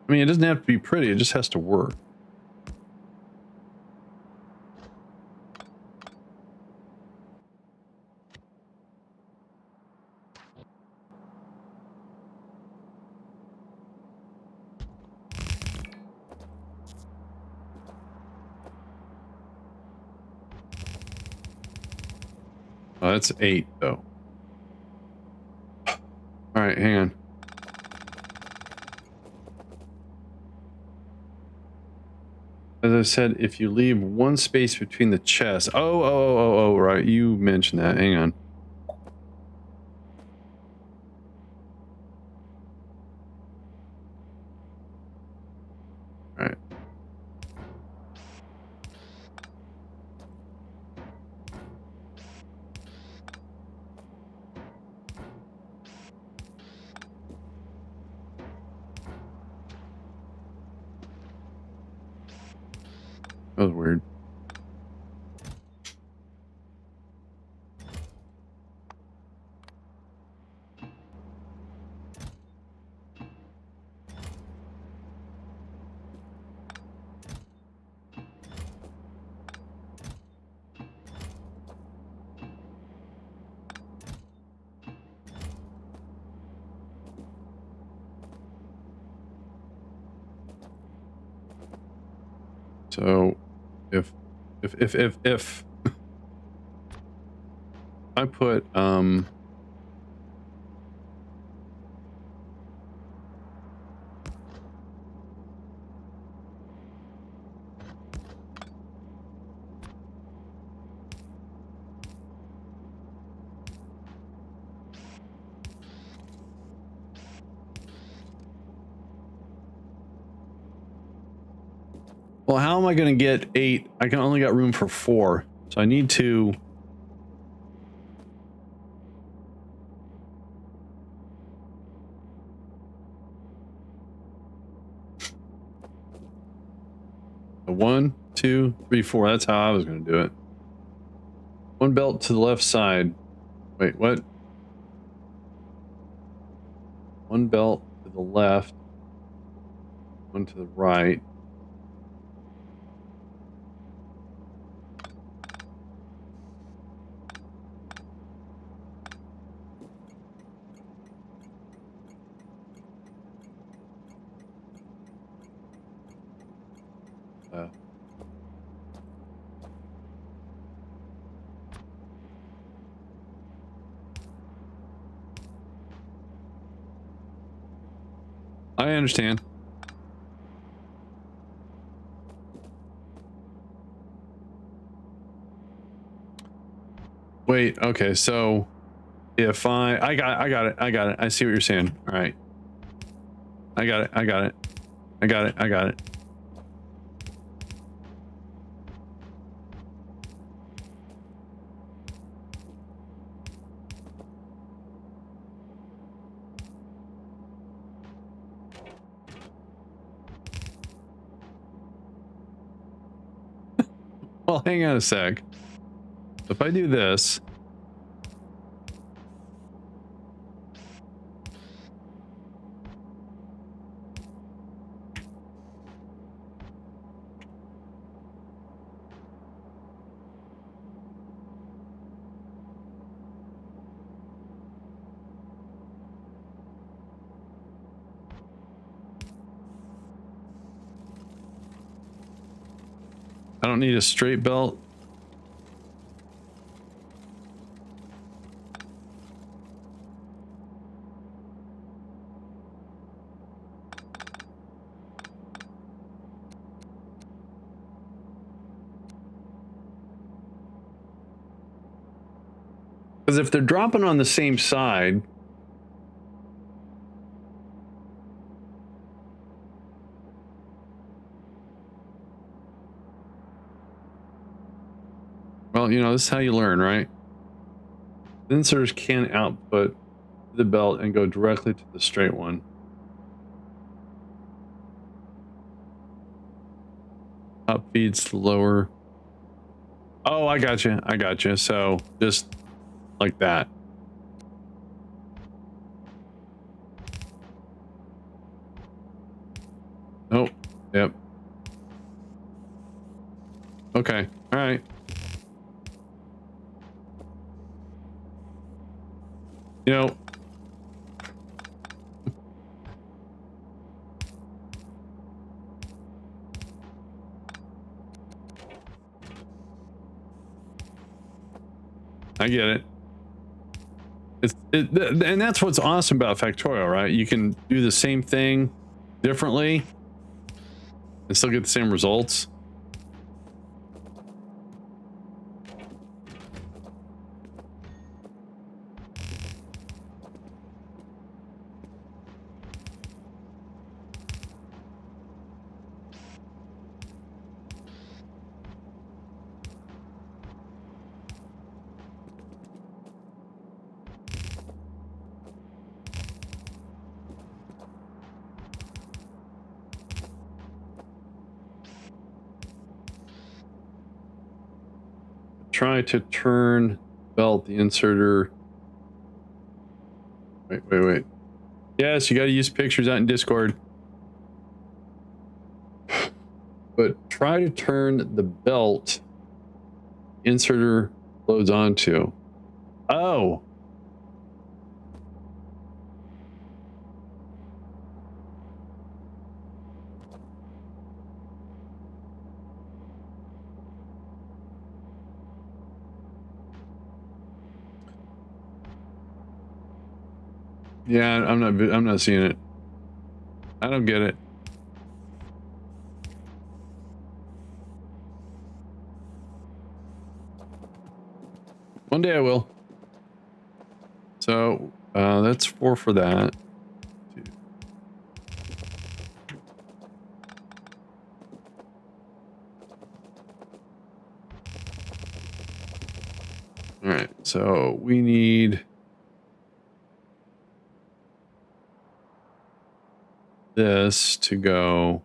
[SPEAKER 1] I mean, it doesn't have to be pretty, it just has to work. Oh, that's 8 though. All right, hang on. As I said, if you leave one space between the chests. Oh, right. You mentioned that. Hang on. All right. That was weird. So if I put well, how am I going to get 8? I can only got room for 4. So I need to a 1, 2, 3, 4. That's how I was going to do it. One belt to the left side. Wait, what? One belt to the left. One to the right. I understand. Wait, okay, so if I got it. I see what you're saying. All right. I got it. Well, hang on a sec. If I do this, I don't need a straight belt. Because if they're dropping on the same side, well, you know, this is how you learn, right? Sensors can output the belt and go directly to the straight one. Up feeds the lower. Oh, I got you. So just like that. Oh, yep. Okay, all right. You know, I get it. And that's what's awesome about Factorio, right? You can do the same thing differently and still get the same results. Try to turn belt, the inserter. Wait. Yes, you got to use pictures out in Discord. But try to turn the belt inserter loads onto. Oh. Yeah, I'm not seeing it. I don't get it. One day I will. So, that's 4 for that. All right, so we need this to go.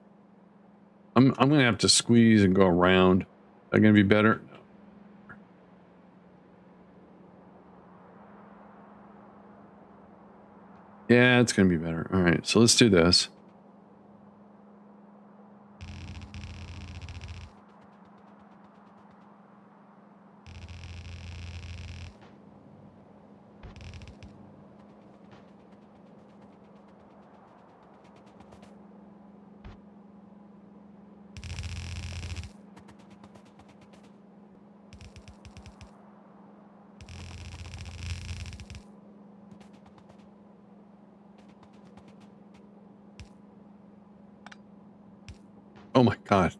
[SPEAKER 1] I'm gonna have to squeeze and go around. Is that gonna be better? No. Yeah, it's gonna be better. All right, so let's do this. Oh my God.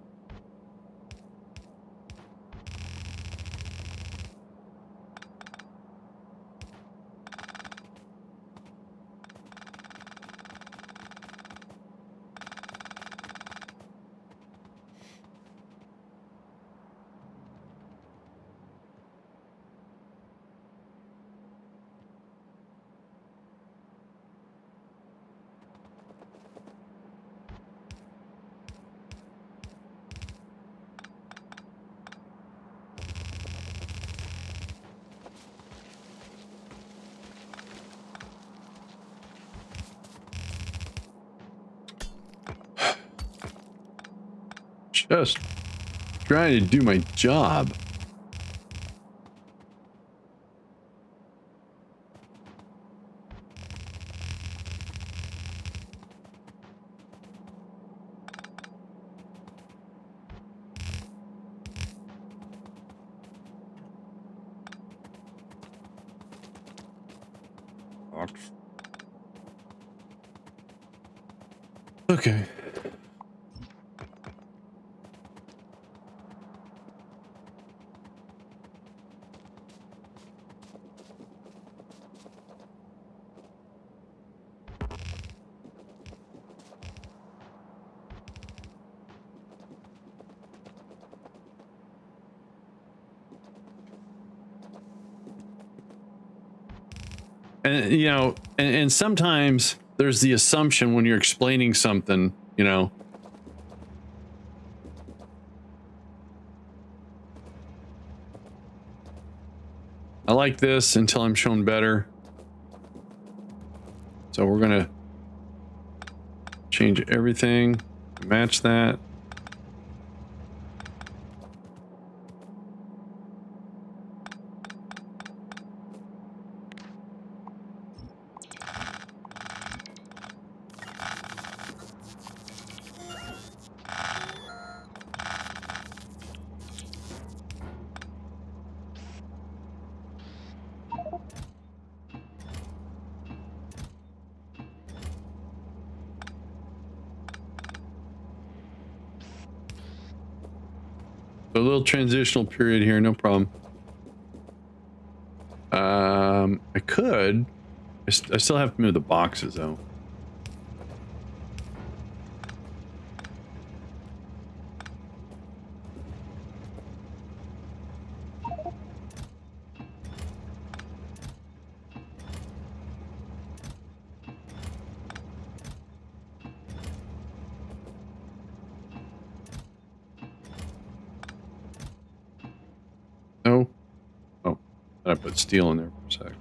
[SPEAKER 1] Just trying to do my job. Okay. And you know, and sometimes there's the assumption when you're explaining something, you know. I like this until I'm shown better. So we're gonna change everything, match that. A little transitional period here, no problem. I could. I still have to move the boxes though. No. Oh, I put steel in there for a sec.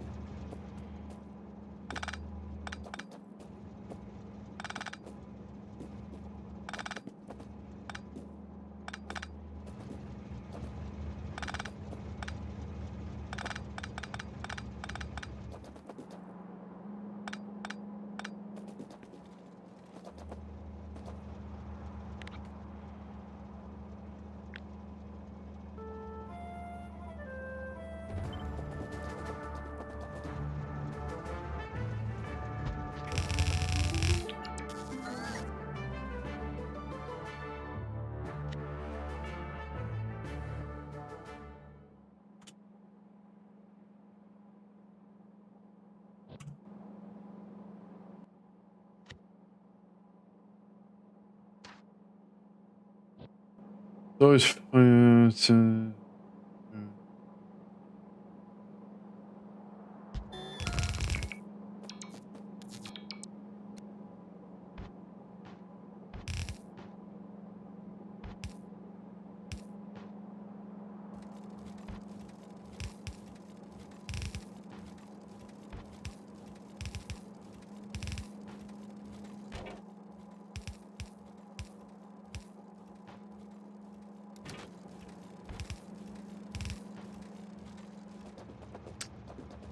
[SPEAKER 1] Those.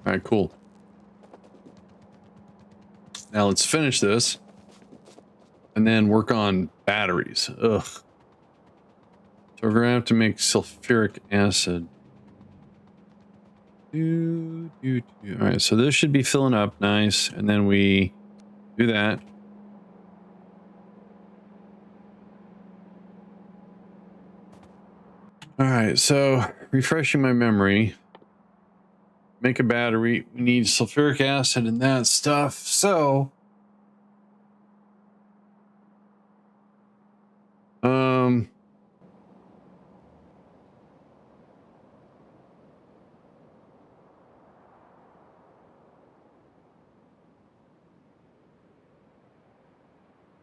[SPEAKER 1] All right, cool. Now let's finish this and then work on batteries. Ugh. So we're gonna have to make sulfuric acid. All right, so this should be filling up nice, and then we do that. All right, so refreshing my memory. Make a battery. We need sulfuric acid and that stuff. So,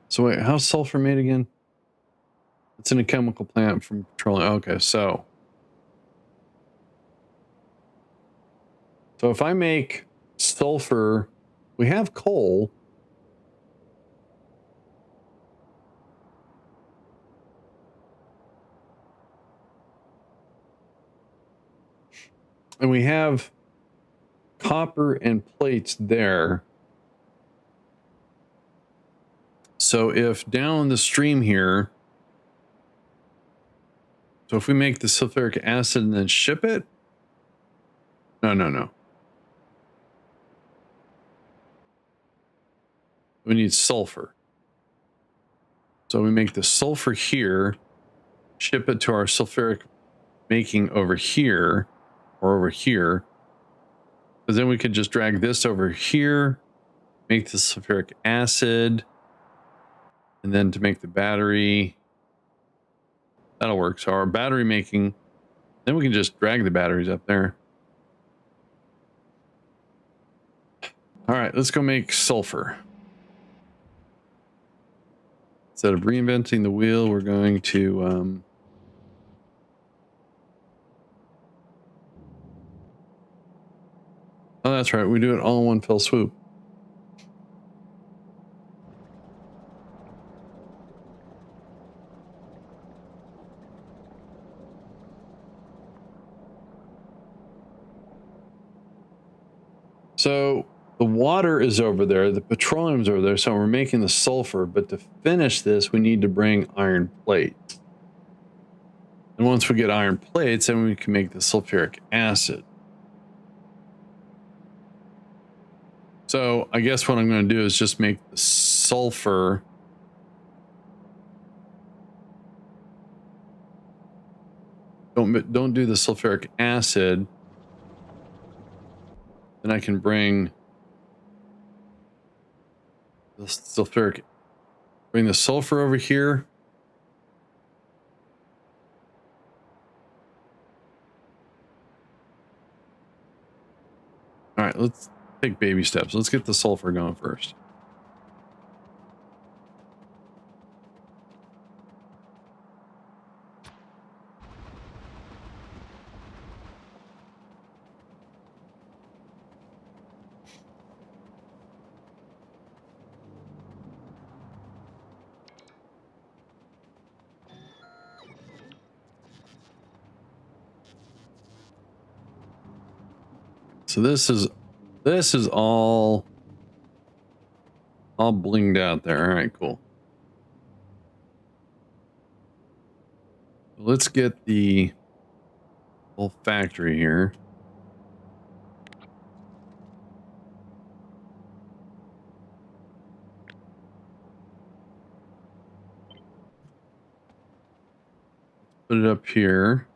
[SPEAKER 1] so wait, how's sulfur made again? It's in a chemical plant from petroleum. Okay, so if I make sulfur, we have coal. And we have copper and plates there. So if down the stream here, so if we make the sulfuric acid and then ship it, no. We need sulfur. So we make the sulfur here, ship it to our sulfuric making over here, or over here. Because then we could just drag this over here, make the sulfuric acid, and then to make the battery, that'll work. So our battery making, then we can just drag the batteries up there. All right, let's go make sulfur. Instead of reinventing the wheel, we're going to oh, that's right. We do it all in one fell swoop. So the water is over there, the petroleum's over there, so we're making the sulfur, but to finish this, we need to bring iron plates. And once we get iron plates, then we can make the sulfuric acid. So I guess what I'm going to do is just make the sulfur. don't do the sulfuric acid, then I can bring the sulfuric, bring the sulfur over here. All right, let's take baby steps. Let's get the sulfur going first. So this is all blinged out there. All right, cool. Let's get the whole factory here. Put it up here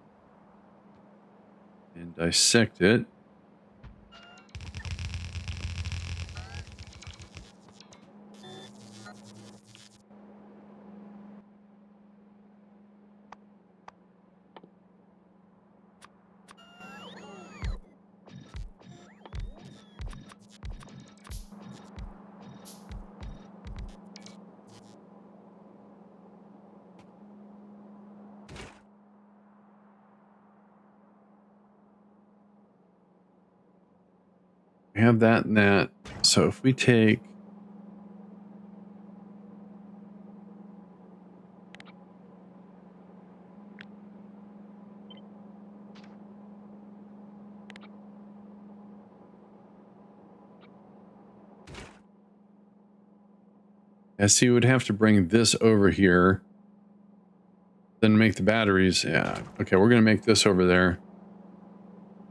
[SPEAKER 1] and dissect it. We have that and that. So if we take so you would have to bring this over here, then make the batteries. Yeah. Okay, we're gonna make this over there.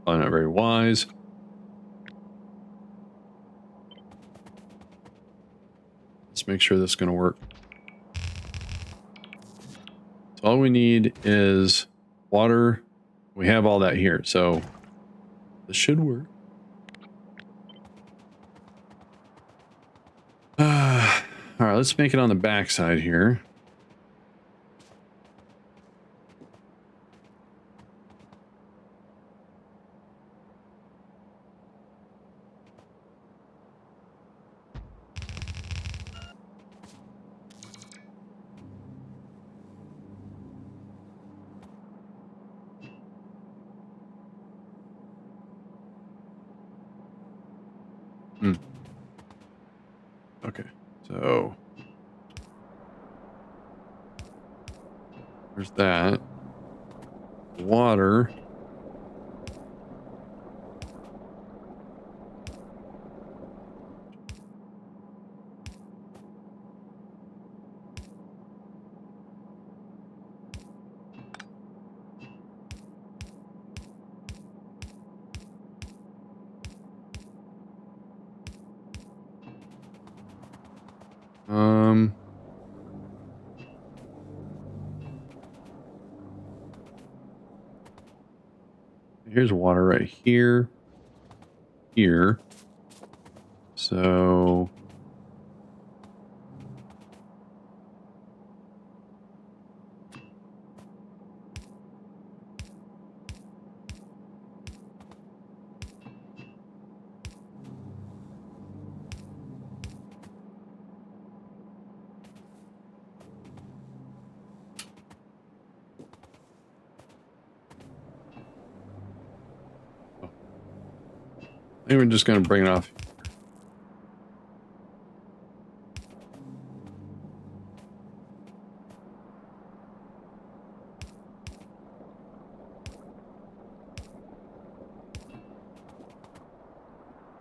[SPEAKER 1] Probably not very wise. Let's make sure this is gonna work. So all we need is water. We have all that here, so this should work. All right, let's make it on the back side here. Okay, so there's that. Water. Here's water right here. Here. So I think we're just going to bring it off. Is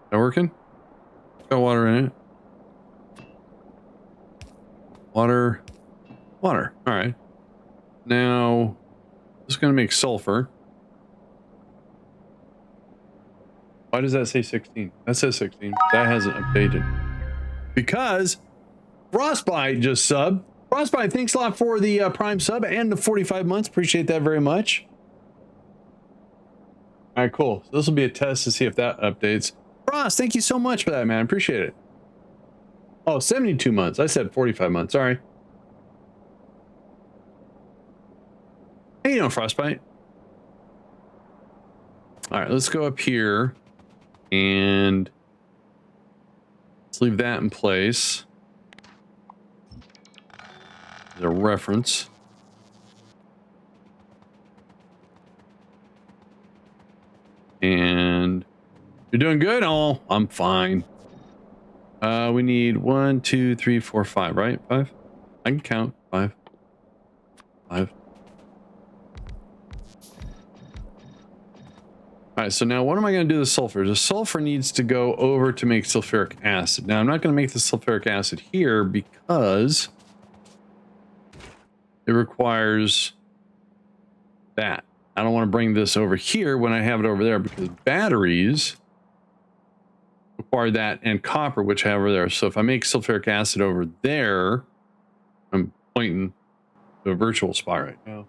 [SPEAKER 1] that working? It's got water in it. Water. Water. All right. Now, this is going to make sulfur. Why does that say 16? That says 16. That hasn't updated. Because Frostbite just subbed. Frostbite, thanks a lot for the Prime sub and the 45 months. Appreciate that very much. All right, cool. So this will be a test to see if that updates. Ross, thank you so much for that, man. I appreciate it. Oh, 72 months. I said 45 months. Sorry. Hey, you know, Frostbite. All right, let's go up here and let's leave that in place. As a reference. And you're doing good? Oh, I'm fine. We need 1, 2, 3, 4, 5, right? 5? I can count. 5. 5. All right, so now what am I going to do with sulfur? The sulfur needs to go over to make sulfuric acid. Now, I'm not going to make the sulfuric acid here because it requires that. I don't want to bring this over here when I have it over there because batteries require that and copper, which I have over there. So if I make sulfuric acid over there, I'm pointing to a virtual spot right now.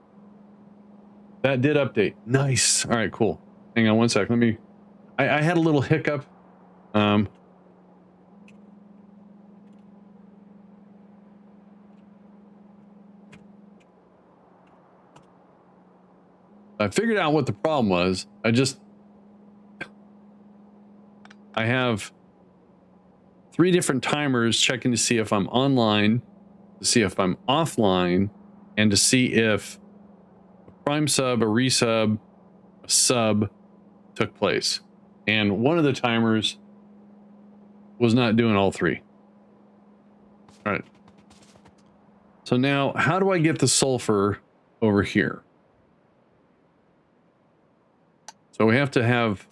[SPEAKER 1] That did update. Nice. All right, cool. Hang on one sec. Let me... I had a little hiccup. I figured out what the problem was. I have 3 different timers checking to see if I'm online, to see if I'm offline, and to see if a prime sub, a resub, a sub took place. And one of the timers was not doing all 3. All right. So now, how do I get the sulfur over here? So we have to have...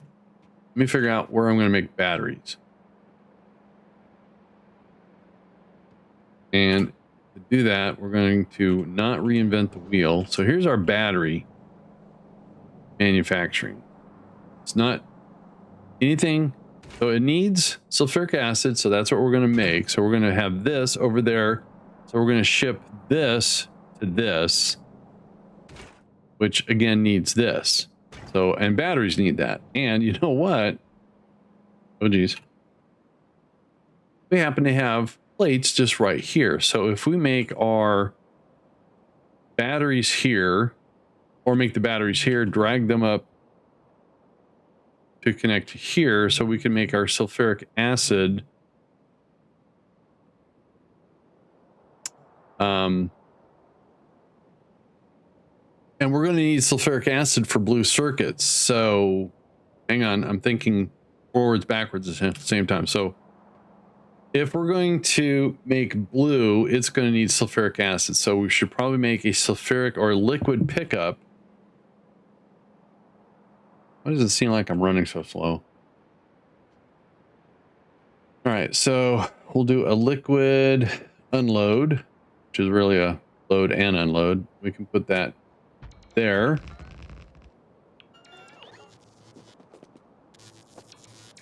[SPEAKER 1] Let me figure out where I'm going to make batteries. And to do that, we're going to not reinvent the wheel. So here's our battery manufacturing. It's not anything. So it needs sulfuric acid. So that's what we're going to make. So we're going to have this over there. So we're going to ship this to this, which again needs this. So, and batteries need that. And you know what? Oh, geez. We happen to have plates just right here. So if we make our batteries here, or make the batteries here, drag them up to connect here, so we can make our sulfuric acid. And we're going to need sulfuric acid for blue circuits. So hang on, I'm thinking forwards, backwards at the same time. So if we're going to make blue, it's going to need sulfuric acid. So we should probably make a sulfuric or liquid pickup. Why does it seem like I'm running so slow? All right, so we'll do a liquid unload, which is really a load and unload. We can put that there.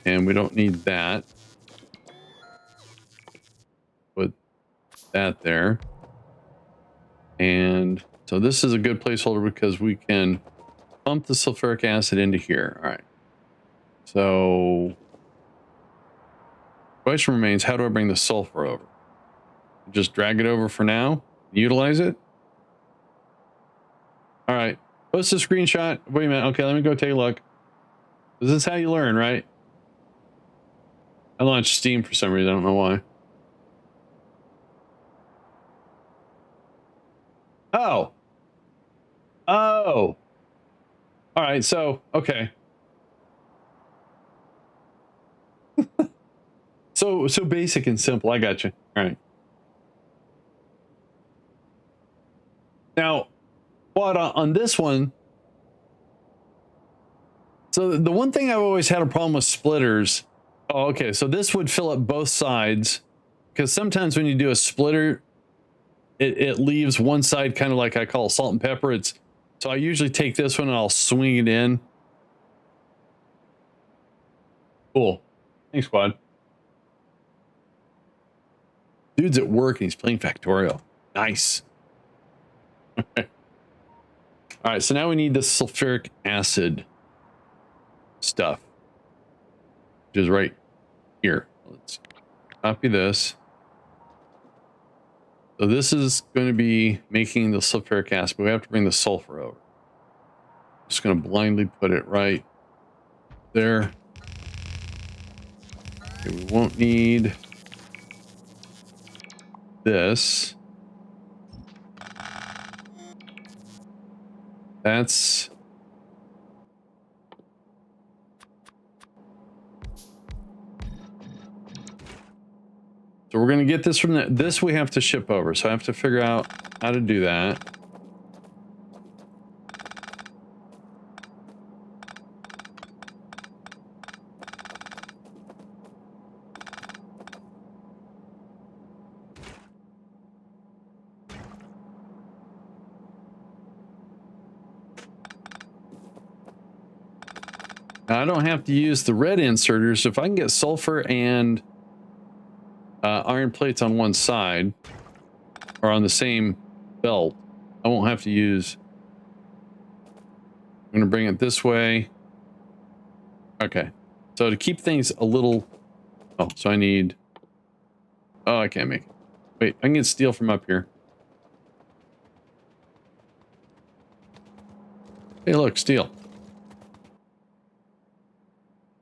[SPEAKER 1] And we don't need that. Put that there. And so this is a good placeholder because we can pump the sulfuric acid into here. All right. So the question remains, how do I bring the sulfur over? Just drag it over for now, utilize it. All right, post a screenshot. Wait a minute. Okay, let me go take a look. This is how you learn, right? I launched Steam for some reason. I don't know why. Oh. Oh. All right, so, okay. So basic and simple. I got you. All right. Now, but on this one, so the one thing I've always had a problem with splitters. Oh, okay. So this would fill up both sides, because sometimes when you do a splitter, it leaves one side kind of like I call salt and pepper. So I usually take this one and I'll swing it in. Cool. Thanks, squad. Dude's at work and he's playing Factorio. Nice. All right, so now we need the sulfuric acid. stuff, which is right here. Let's copy this. So this is going to be making the sulfuric acid, but we have to bring the sulfur over. Just going to blindly put it right there. Okay, we won't need this. That's... So we're going to get this from this we have to ship over. So I have to figure out how to do that. Now I don't have to use the red inserters. If I can get sulfur and iron plates on one side or on the same belt, I won't have to use. I'm going to bring it this way. Okay. So to keep things a little... Oh, so I need... Oh, I can't make it. Wait, I can get steel from up here. Hey, look, steel.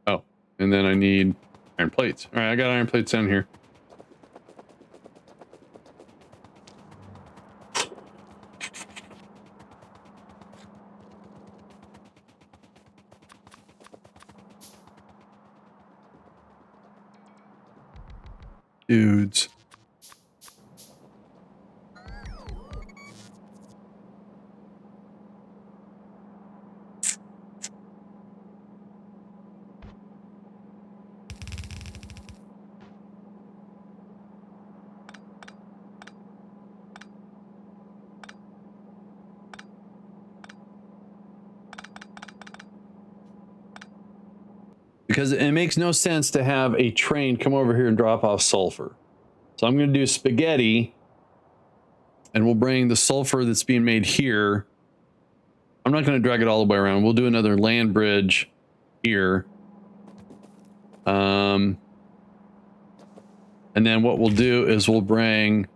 [SPEAKER 1] Oh, and then I need iron plates. All right, I got iron plates down here. Dudes. Because it makes no sense to have a train come over here and drop off sulfur. So I'm going to do spaghetti, and we'll bring the sulfur that's being made here. I'm not going to drag it all the way around. We'll do another land bridge here. And then what we'll do is we'll bring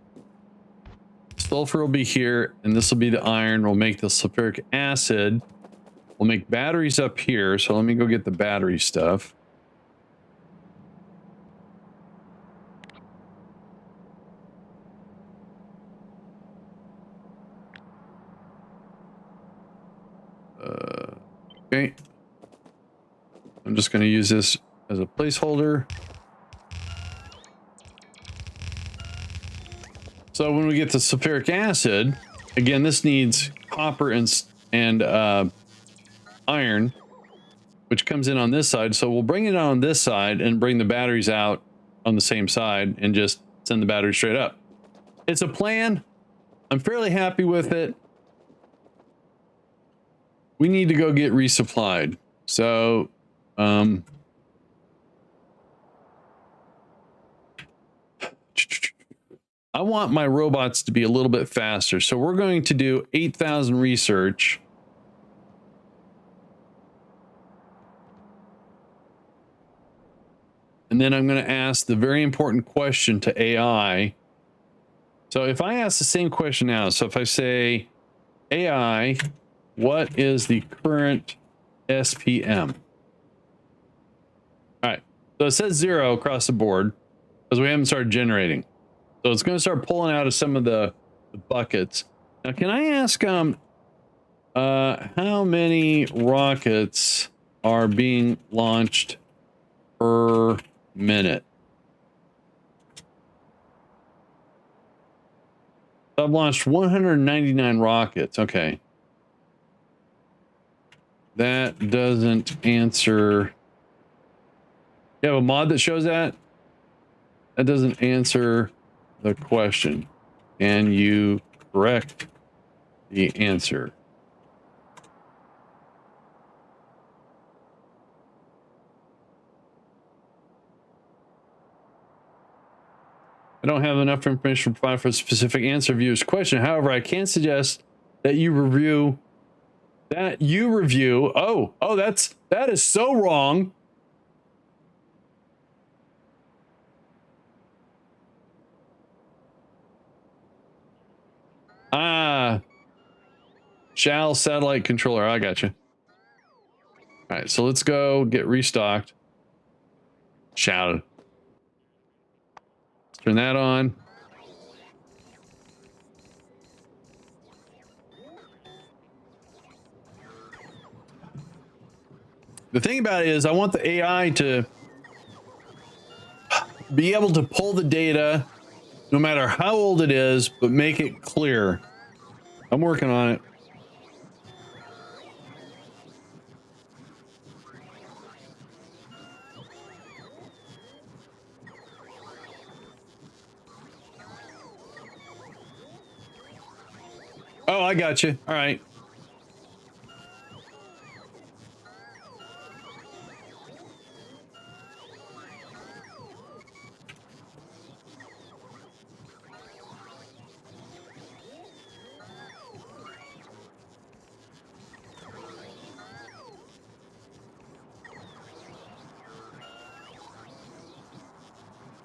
[SPEAKER 1] sulfur will be here, and this will be the iron. We'll make the sulfuric acid. We'll make batteries up here. So let me go get the battery stuff. Okay. I'm just going to use this as a placeholder. So when we get the sulfuric acid, again, this needs copper and iron, which comes in on this side. So we'll bring it on this side and bring the batteries out on the same side and just send the battery straight up. It's a plan. I'm fairly happy with it. We need to go get resupplied. So, I want my robots to be a little bit faster. So we're going to do 8,000 research. And then I'm going to ask the very important question to AI. So if I ask the same question now, so if I say, AI, what is the current SPM? All right, so it says 0 across the board because we haven't started generating. So it's going to start pulling out of some of the buckets. Now, can I ask how many rockets are being launched per minute? I've launched 199 rockets. Okay. That doesn't answer. You have a mod that shows that? That doesn't answer the question. Can you correct the answer? I don't have enough information to provide for a specific answer of viewer's question. However, I can suggest that you review That you review. Oh, that is so wrong. Ah, shall satellite controller. I got you. All right, so let's go get restocked. Shall. Let's turn that on. The thing about it is I want the AI to be able to pull the data no matter how old it is, but make it clear. I'm working on it. Oh, I got you. All right.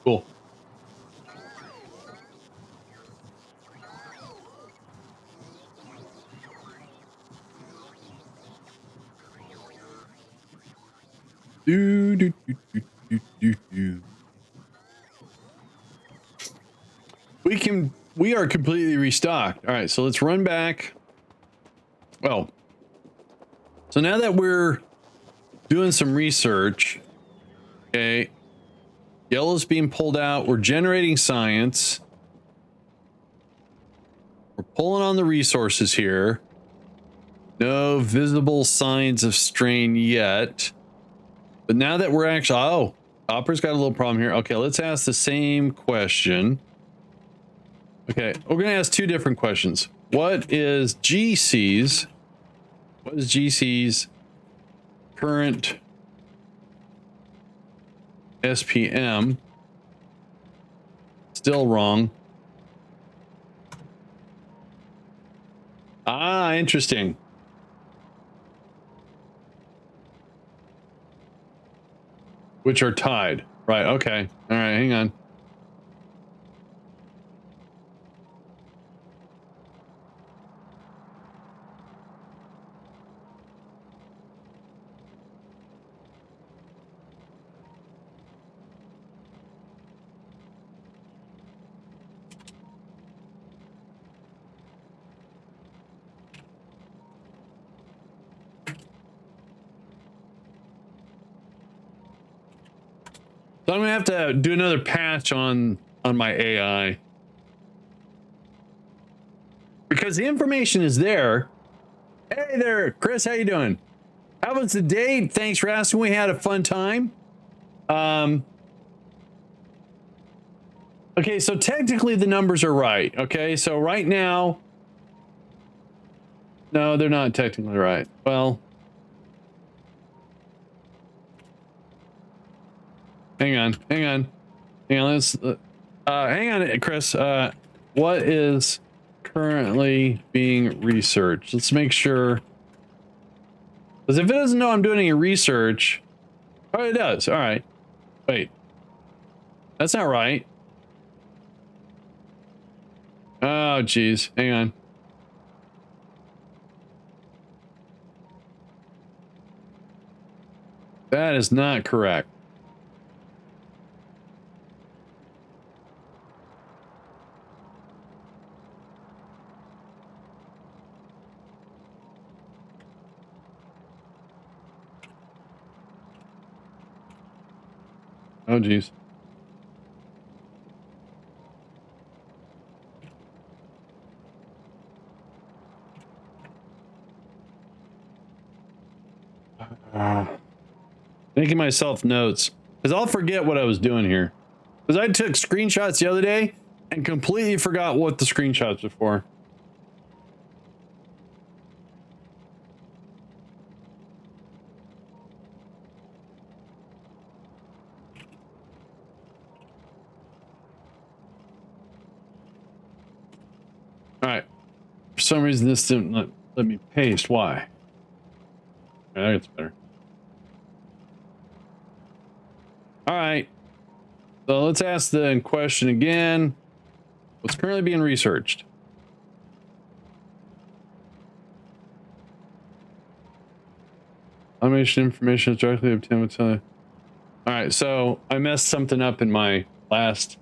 [SPEAKER 1] Cool. Do, do, do, do, do, do, do. We are completely restocked. All right, so let's run back. Well, so now that we're doing some research, okay, yellow's being pulled out. We're generating science. We're pulling on the resources here. No visible signs of strain yet. But now that we're actually, oh, Copper's got a little problem here. Okay, let's ask the same question. Okay, we're going to ask two different questions. What is GC's current SPM? Still wrong. Ah, interesting. Which are tied. Right, okay. All right, hang on. So I'm gonna have to do another patch on my AI. Because the information is there. Hey there, Chris, how you doing? How was the day? Thanks for asking. We had a fun time. Okay, so technically the numbers are right. Okay, so right now, no, they're not technically right. Well, hang on. Let's, hang on, Chris. What is currently being researched? Let's make sure. Because if it doesn't know I'm doing any research, oh, it does. All right. Wait. That's not right. Oh, geez. Hang on. That is not correct. Oh, geez. Making myself notes. Because I'll forget what I was doing here. Because I took screenshots the other day and completely forgot what the screenshots were for. All right. For some reason, this didn't let me paste. Why? Yeah, that gets better. All right. So let's ask the question again. What's currently being researched? Automation information is directly obtained with. All right, so I messed something up in my last.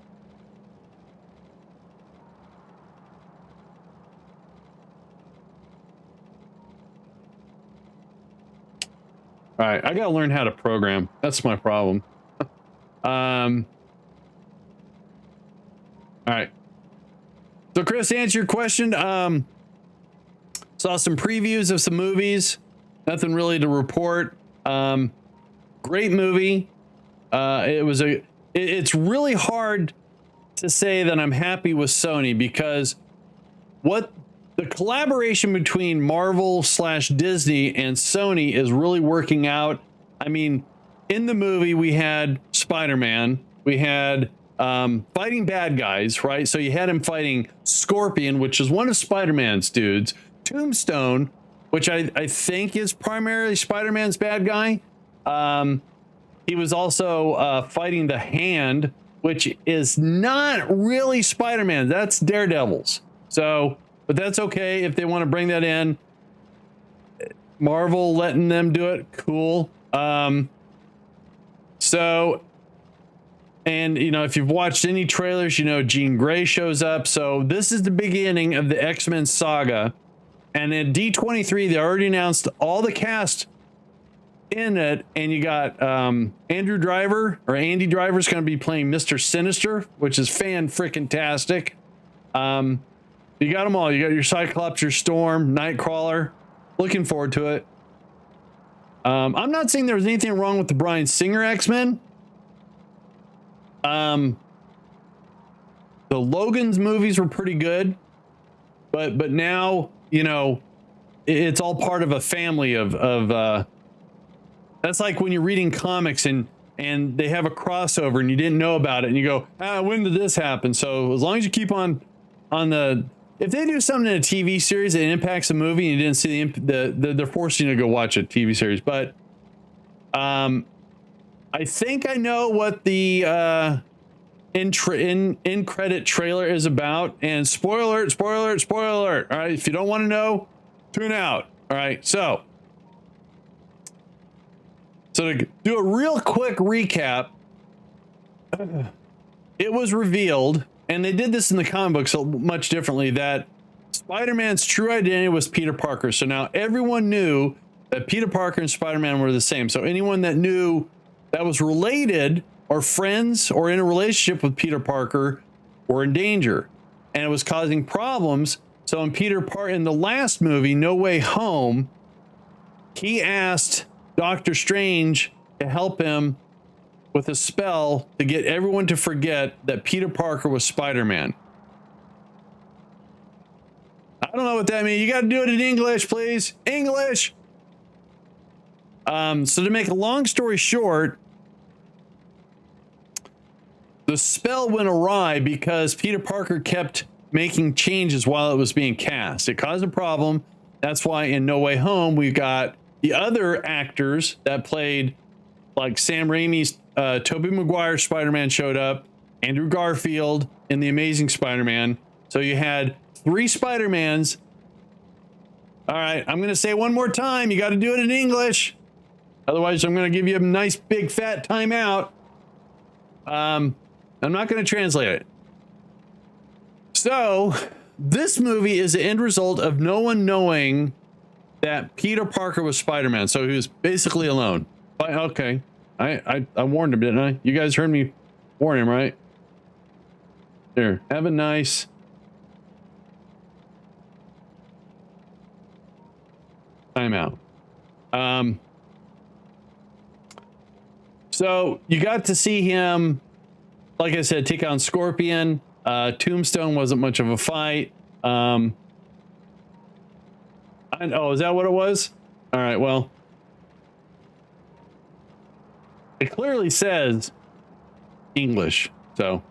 [SPEAKER 1] All right, I gotta learn how to program. That's my problem. All right. So Chris, to answer your question, saw some previews of some movies. Nothing really to report. Great movie. It's really hard to say that I'm happy with Sony because what the collaboration between Marvel / Disney and Sony is really working out. I mean, in the movie, we had Spider-Man, we had fighting bad guys, right? So you had him fighting Scorpion, which is one of Spider-Man's dudes, Tombstone, which I think is primarily Spider-Man's bad guy. He was also fighting the Hand, which is not really Spider-Man. That's Daredevil's. So, but that's okay if they want to bring that in. Marvel letting them do it, cool. So, and you know, if you've watched any trailers, you know Jean Grey shows up. So this is the beginning of the X-Men saga. And at D23, they already announced all the cast in it, and you got Andy Driver is going to be playing Mr. Sinister, which is fan-freaking-tastic. You got them all. You got your Cyclops, your Storm, Nightcrawler. Looking forward to it. I'm not saying there was anything wrong with the Bryan Singer X-Men. The Logan's movies were pretty good, but now, you know, it's all part of a family of that's like when you're reading comics and they have a crossover and you didn't know about it and you go, when did this happen? So as long as you keep on the, if they do something in a TV series that impacts a movie and you didn't see they're forcing you to go watch a TV series. But I think I know what the in credit trailer is about. And spoiler alert. All right, if you don't want to know, tune out. All right, so to do a real quick recap, it was revealed, and they did this in the comic book so much differently, that Spider-Man's true identity was Peter Parker. So now everyone knew that Peter Parker and Spider-Man were the same. So anyone that knew that was related or friends or in a relationship with Peter Parker were in danger, and it was causing problems. So in the last movie, No Way Home, he asked Doctor Strange to help him with a spell to get everyone to forget that Peter Parker was Spider-Man. I don't know what that means. You got to do it in English, please. English. So to make a long story short, the spell went awry because Peter Parker kept making changes while it was being cast. It caused a problem. That's why in No Way Home, we got the other actors that played, like Sam Raimi's Tobey Maguire Spider-Man showed up, Andrew Garfield in The Amazing Spider-Man. So you had 3 Spider-Mans. All right, I'm going to say one more time. You got to do it in English. Otherwise, I'm going to give you a nice big fat timeout. I'm not going to translate it. So this movie is the end result of no one knowing that Peter Parker was Spider-Man. So he was basically alone. But okay. I warned him, didn't I? You guys heard me warn him, right? Here, have a nice timeout. So you got to see him, like I said, take on Scorpion. Tombstone wasn't much of a fight. Oh, is that what it was? All right, well, it clearly says English. So,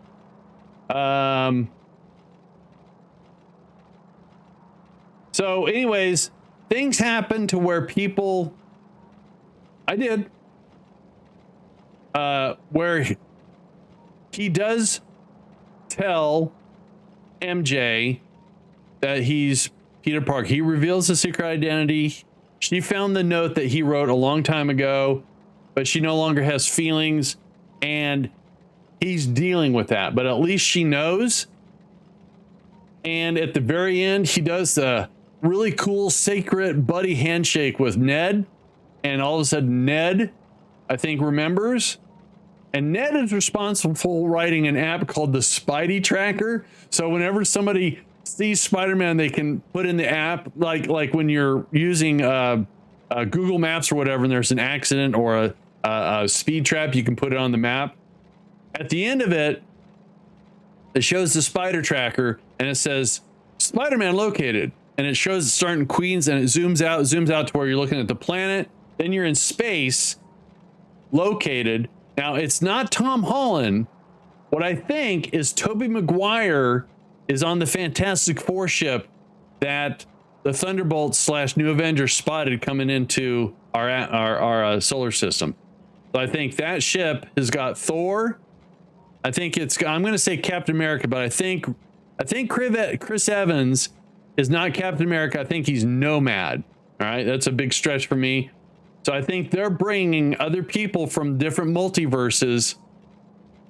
[SPEAKER 1] so anyways, things happen to where people I did. Where he does tell MJ that he's Peter Parker. He reveals the secret identity. She found the note that he wrote a long time ago, but she no longer has feelings, and he's dealing with that. But at least she knows. And at the very end, he does the really cool sacred buddy handshake with Ned, and all of a sudden Ned, I think, remembers. And Ned is responsible for writing an app called the Spidey Tracker. So whenever somebody sees Spider-Man, they can put in the app, like when you're using Google Maps or whatever, and there's an accident or a speed trap, you can put it on the map. At the end of it, it shows the Spider Tracker, and it says Spider-Man located, and it shows it starting in Queens, and it zooms out to where you're looking at the planet. Then you're in space, located. Now, it's not Tom Holland. What I think is Tobey Maguire is on the Fantastic Four ship that the Thunderbolts / New Avengers spotted coming into our solar system. So I think that ship has got Thor. I think I'm going to say Captain America, but I think Chris Evans is not Captain America. I think he's Nomad. All right, that's a big stretch for me. So I think they're bringing other people from different multiverses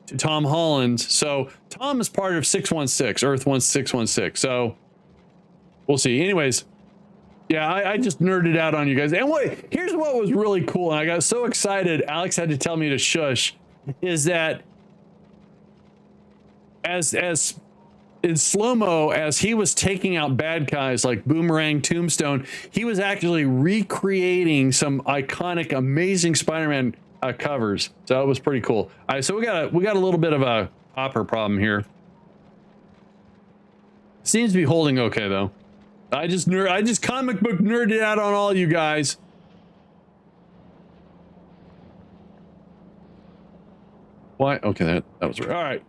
[SPEAKER 1] to Tom Holland. So Tom is part of 616, Earth 1616. So we'll see. Anyways, yeah, I just nerded out on you guys. And here's what was really cool, and I got so excited, Alex had to tell me to shush, is that as in slow-mo, as he was taking out bad guys like Boomerang, Tombstone, he was actually recreating some iconic, amazing Spider-Man covers. So it was pretty cool. All right, so we got a little bit of a hopper problem here. Seems to be holding okay though. I just comic book nerded out on all you guys. Why? Okay, that was right. All right.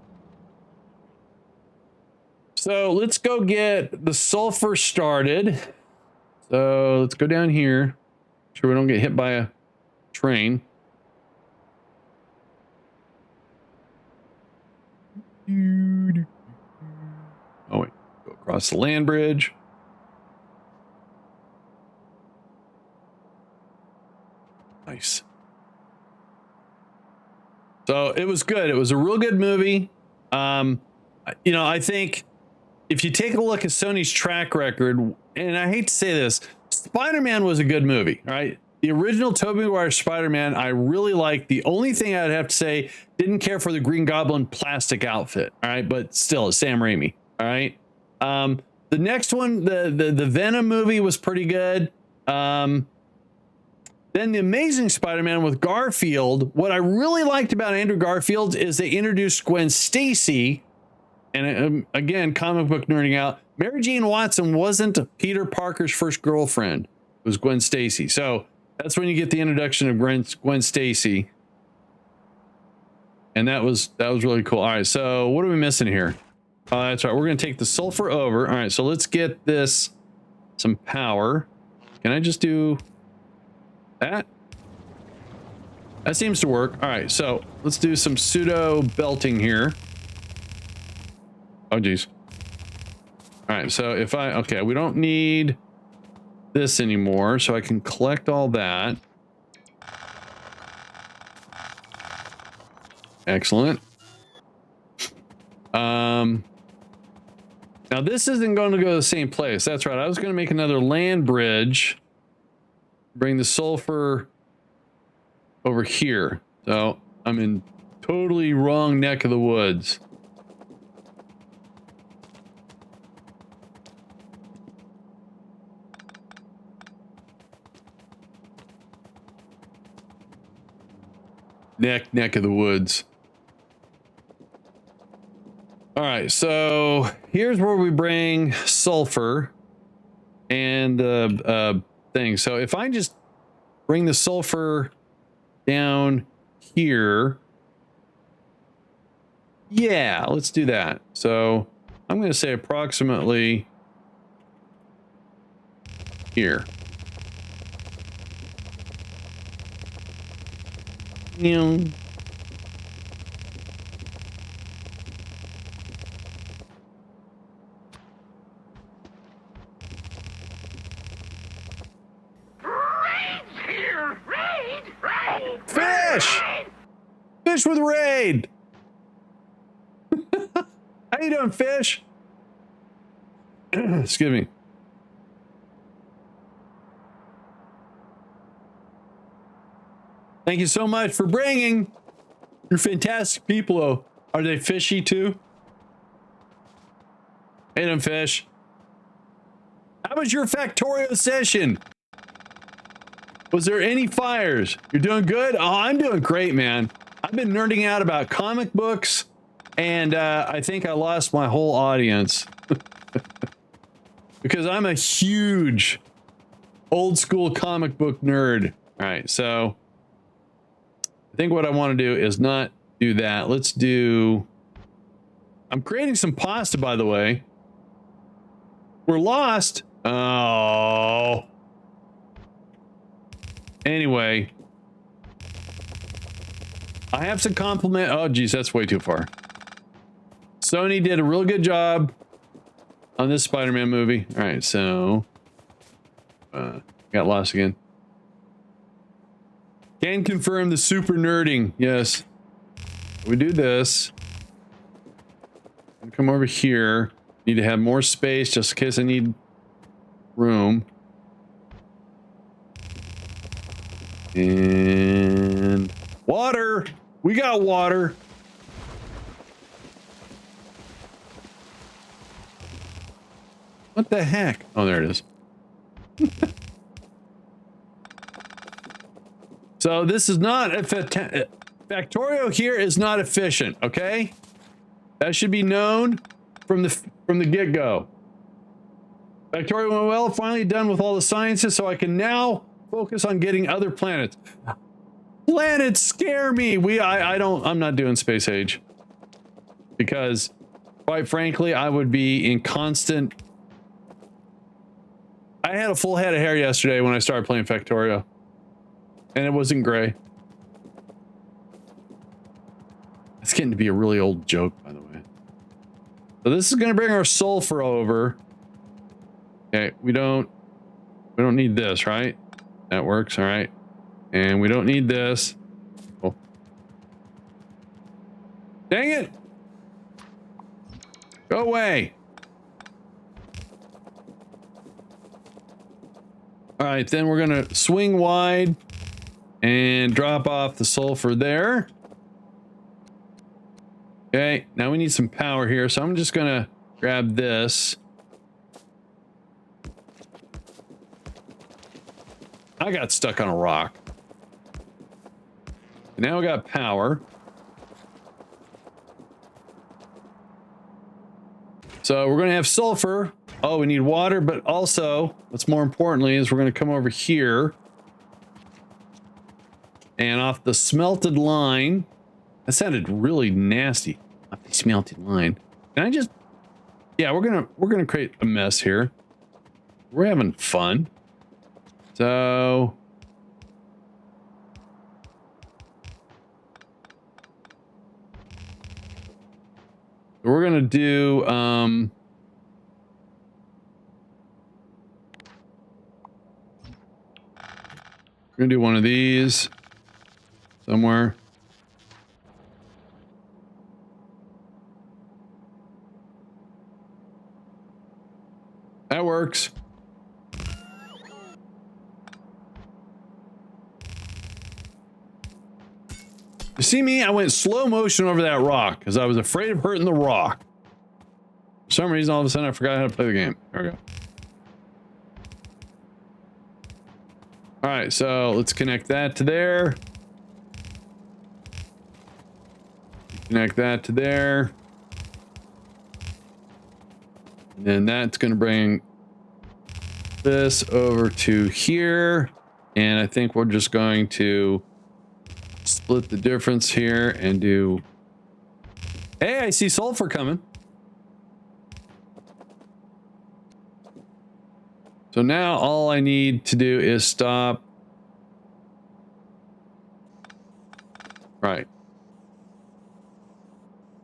[SPEAKER 1] So let's go get the sulfur started. So let's go down here. Sure we don't get hit by a train. Oh wait, go across the land bridge. Nice. So it was good. It was a real good movie. You know, I think if you take a look at Sony's track record, and I hate to say this, Spider-Man was a good movie, right? The original Tobey Maguire Spider-Man, I really liked. The only thing I'd have to say, didn't care for the Green Goblin plastic outfit, all right? But still, it's Sam Raimi, all right? The next one, the Venom movie was pretty good. Then the Amazing Spider-Man with Garfield. What I really liked about Andrew Garfield is they introduced Gwen Stacy. And again, comic book nerding out. Mary Jane Watson wasn't Peter Parker's first girlfriend. It was Gwen Stacy. So that's when you get the introduction of Gwen Stacy. And that was really cool. All right, so what are we missing here? That's right. We're going to take the sulfur over. All right, so let's get this some power. Can I just do that? That seems to work. All right, so let's do some pseudo belting here. Oh, geez. All right, so if okay, we don't need this anymore, so I can collect all that. Excellent. Now this isn't going to go to the same place. That's right. I was going to make another land bridge. Bring the sulfur over here. So I'm in totally wrong neck of the woods. Neck of the woods. All right, so here's where we bring sulfur and the thing. So if I just bring the sulfur down here, yeah, let's do that. So I'm going to say approximately here. You. Fish! Fish with raid! How you doing, fish? Excuse me. Thank you so much for bringing. You're fantastic people. Oh, are they fishy too? Hey, them fish. How was your Factorio session? Was there any fires? You're doing good? Oh, I'm doing great, man. I've been nerding out about comic books, and I think I lost my whole audience. Because I'm a huge old school comic book nerd. All right, so I think what I want to do is not do that. Let's do... I'm creating some pasta, by the way. We're lost. Oh... Anyway, I have to compliment. Oh, geez, that's way too far. Sony did a real good job on this Spider-Man movie. All right, so got lost again. Can confirm the super nerding. Yes, we do this. Come over here. Need to have more space just in case I need room. And water. We got water. What the heck? Oh, there it is. So this is not a Factorio here is not efficient, okay? That should be known from the get-go. Factorio went well, finally done with all the sciences, so I can now focus on getting other planets. Planets scare me. I'm not doing space age. Because, quite frankly, I would be in constant... I had a full head of hair yesterday when I started playing Factorio. And it wasn't gray. It's getting to be a really old joke, by the way. So this is going to bring our sulfur over. Okay, we don't need this, right? That works, all right. And we don't need this. Oh. Dang it! Go away! All right, then we're gonna swing wide and drop off the sulfur there. Okay, now we need some power here, so I'm just gonna grab this. I got stuck on a rock. Now we got power. So we're gonna have sulfur. Oh, we need water, but also, what's more importantly is we're gonna come over here. And off the smelted line, that sounded really nasty. Off the smelted line. Can I just, yeah, we're gonna create a mess here. We're having fun. So we're gonna do one of these somewhere. That works. You see me? I went slow motion over that rock because I was afraid of hurting the rock. For some reason, all of a sudden, I forgot how to play the game. There we go. All right, so let's connect that to there. Connect that to there. And then that's going to bring this over to here. And I think we're just going to split the difference here and do... Hey, I see sulfur coming. So now all I need to do is stop Right.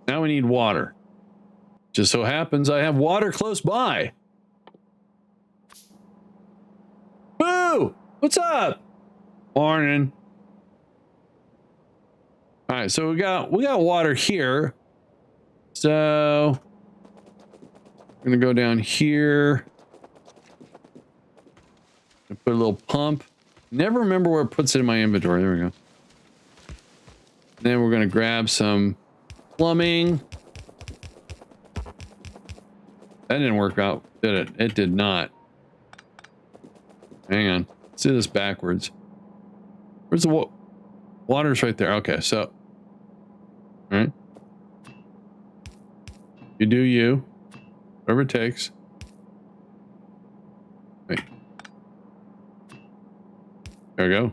[SPEAKER 1] Now we need water. Just so happens I have water close by. Boo! What's up? Morning. All right, so we got water here. So we're gonna go down here. Put a little pump. Never remember where it puts it in my inventory. There we go. Then we're gonna grab some plumbing. That didn't work out, did it? It did not. Hang on. Let's do this backwards. Where's the water's right there. Okay, so. All right. You do you. Whatever it takes. Wait. There we go.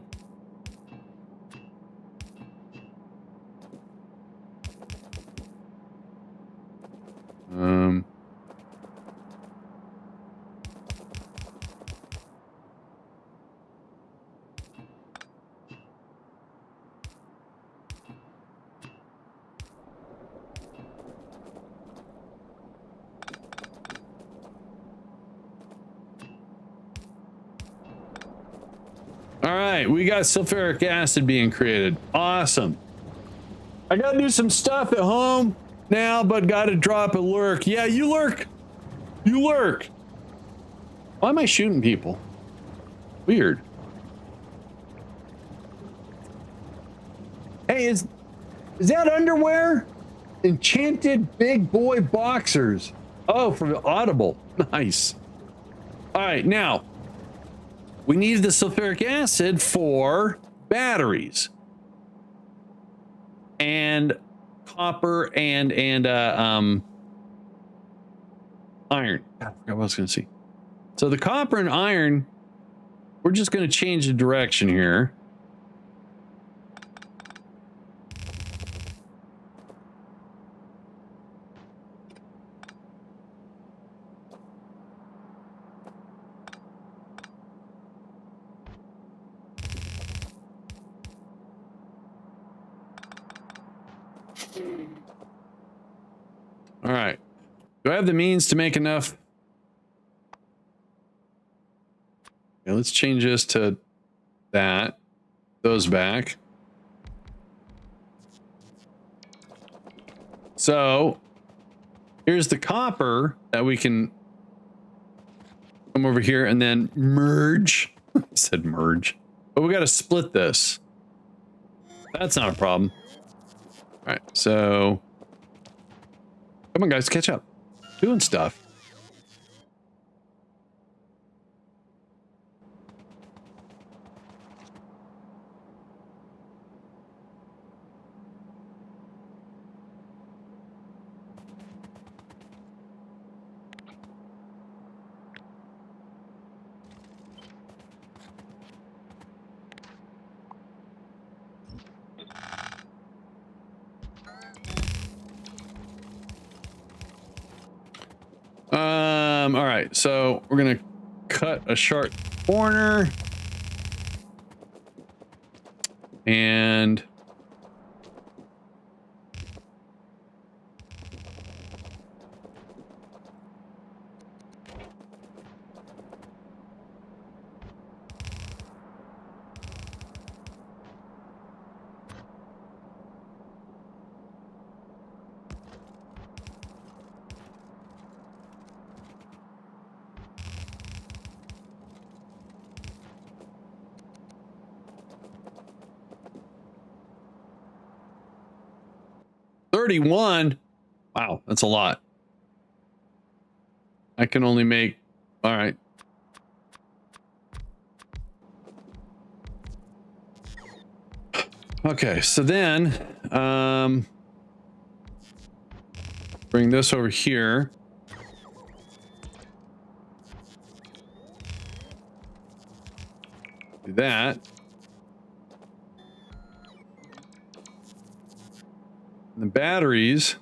[SPEAKER 1] All right, we got sulfuric acid being created. Awesome. I gotta do some stuff at home now, but gotta drop a lurk. Yeah, you lurk. You lurk. Why am I shooting people? Weird. Hey, is that underwear? Enchanted big boy boxers. Oh, from Audible. Nice. All right, now we need the sulfuric acid for batteries and copper and iron. God, I forgot what I was going to see. So the copper and iron, we're just going to change the direction here. All right. Do I have the means to make enough? Okay, let's change this to that. Those back. So here's the copper that we can come over here and then merge. I said merge. But we got to split this. That's not a problem. All right. So come on, guys, catch up. Doing stuff. All right, so we're gonna cut a sharp corner and $31. Wow, that's a lot. I can only make, all right. Okay, so then bring this over here. Do that. And the batteries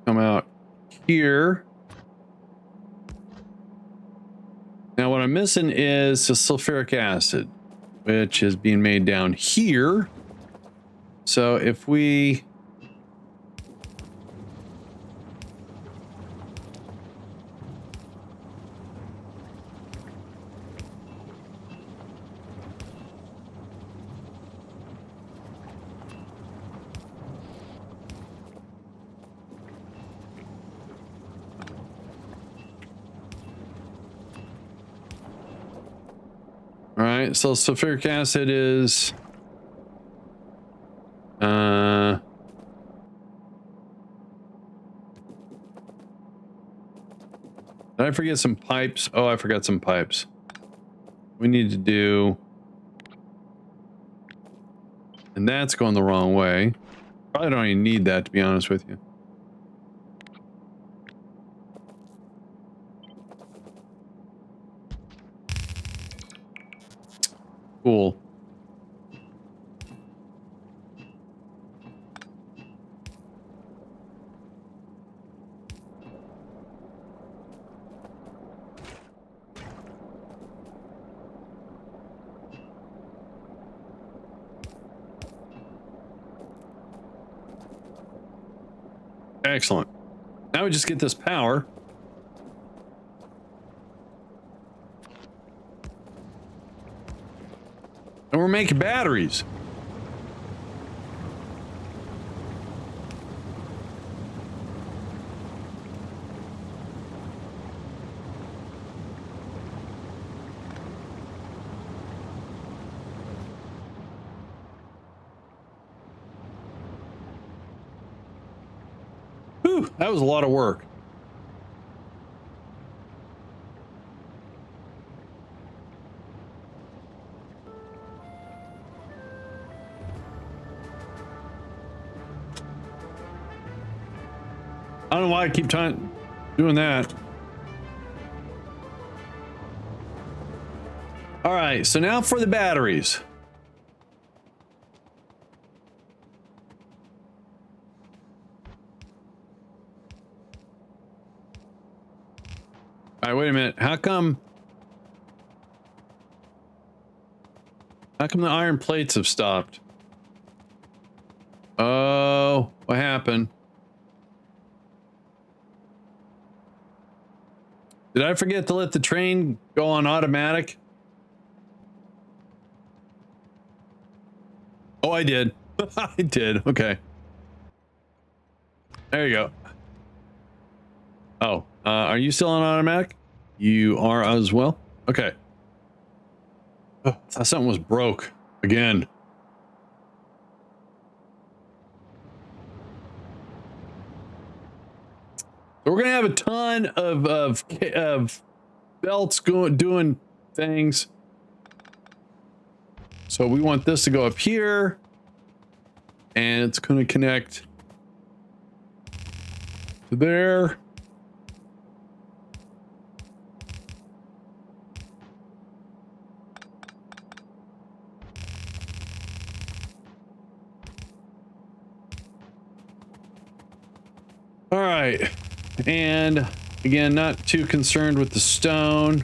[SPEAKER 1] come out here. Now what I'm missing is the sulfuric acid, which is being made down here. So if we... All right, so sulfuric acid is... Did I forget some pipes? Oh, I forgot some pipes. We need to do... And that's going the wrong way. Probably don't even need that, to be honest with you. Cool. Excellent. Now we just get this power. And we're making batteries. Whew, that was a lot of work. I don't know why I keep doing that. All right, so now for the batteries. All right, wait a minute. How come the iron plates have stopped? Oh, what happened? Did I forget to let the train go on automatic? Oh, I did. I did. Okay. There you go. Oh, are you still on automatic? You are as well? Okay. Oh, I thought something was broke again. So we're gonna have a ton of belts doing things. So we want this to go up here, and it's gonna connect to there. All right. And again, not too concerned with the stone.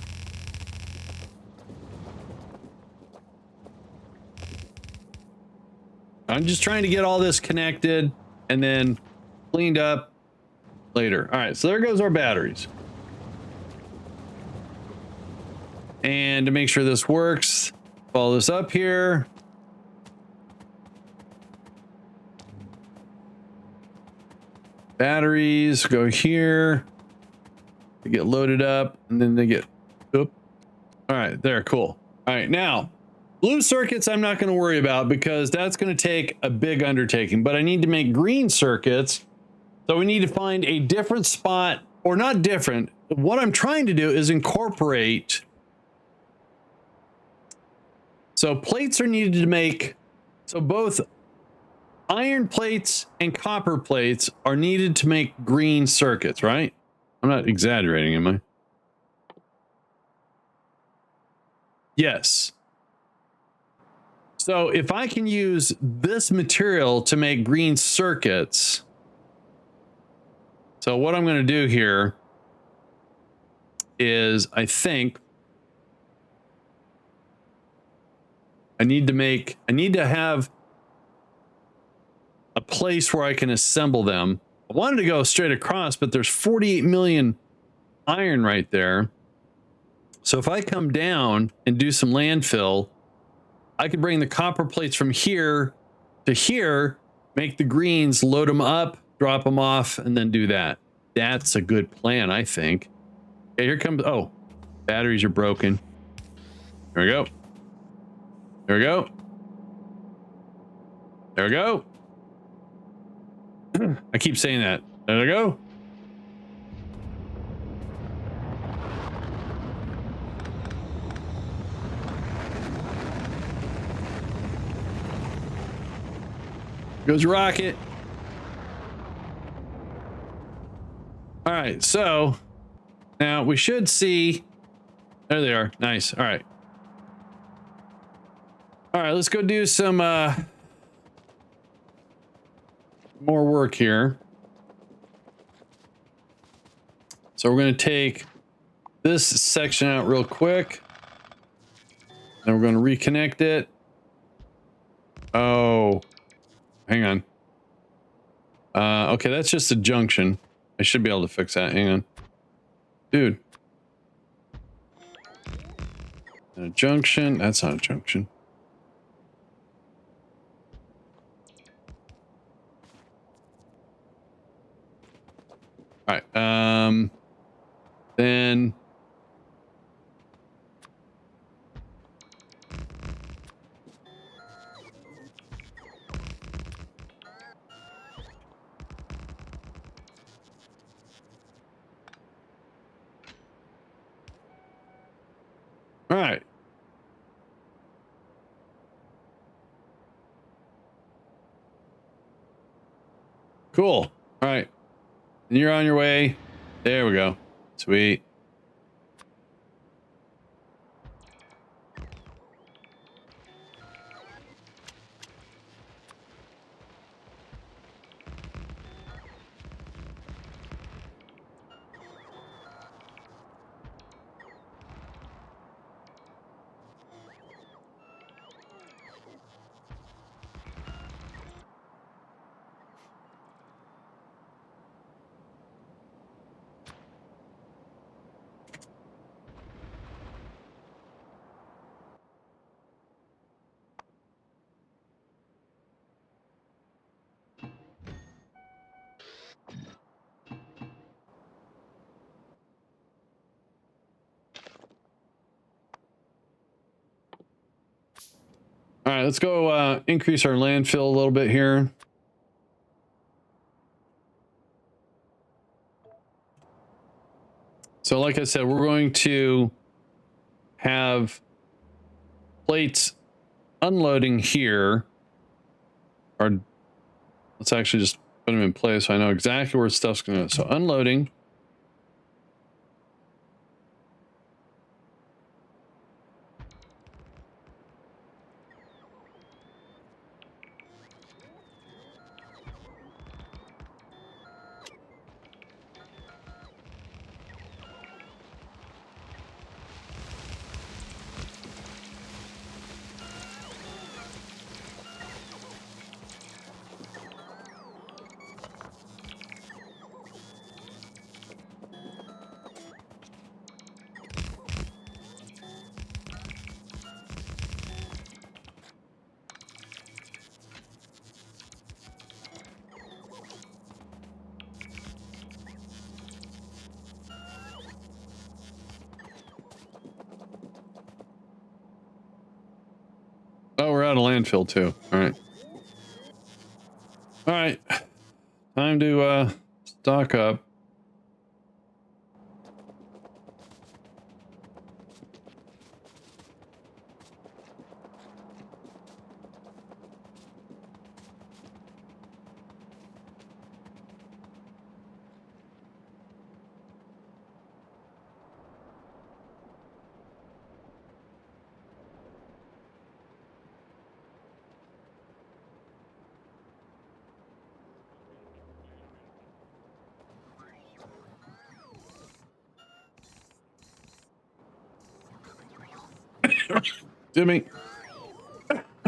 [SPEAKER 1] I'm just trying to get all this connected and then cleaned up later. All right, so there goes our batteries. And to make sure this works, follow this up here. Batteries go here. They get loaded up and then they get, oop. All right, there, cool. All right, now blue circuits I'm not going to worry about because that's going to take a big undertaking, but I need to make green circuits. So we need to find a different spot, or not different. What I'm trying to do is incorporate. So plates are needed to make, so both iron plates and copper plates are needed to make green circuits, right? I'm not exaggerating, am I? Yes. So if I can use this material to make green circuits, so what I'm going to do here is, I think, I need to have a place where I can assemble them. I wanted to go straight across, but there's 48 million iron right there. So if I come down and do some landfill, I could bring the copper plates from here to here, make the greens, load them up, drop them off, and then do that. That's a good plan, I think. Okay, here comes, oh, batteries are broken. There we go. There we go. There we go. I keep saying that. There we go. Goes rocket. All right, so now we should see. There they are. Nice. All right. All right, let's go do some more work here. So we're going to take this section out real quick. Then we're going to reconnect it. Oh, hang on. Okay, that's just a junction. I should be able to fix that. Hang on. Dude. A junction. That's not a junction. All right. Then. All right. Cool. All right. And you're on your way. There we go. Sweet. All right, let's go increase our landfill a little bit here. So like I said, we're going to have plates unloading here. Or let's actually just put them in place so I know exactly where stuff's going to go. So unloading. Oh, we're out of landfill too. All right. All right. Time to stock up. Jimmy.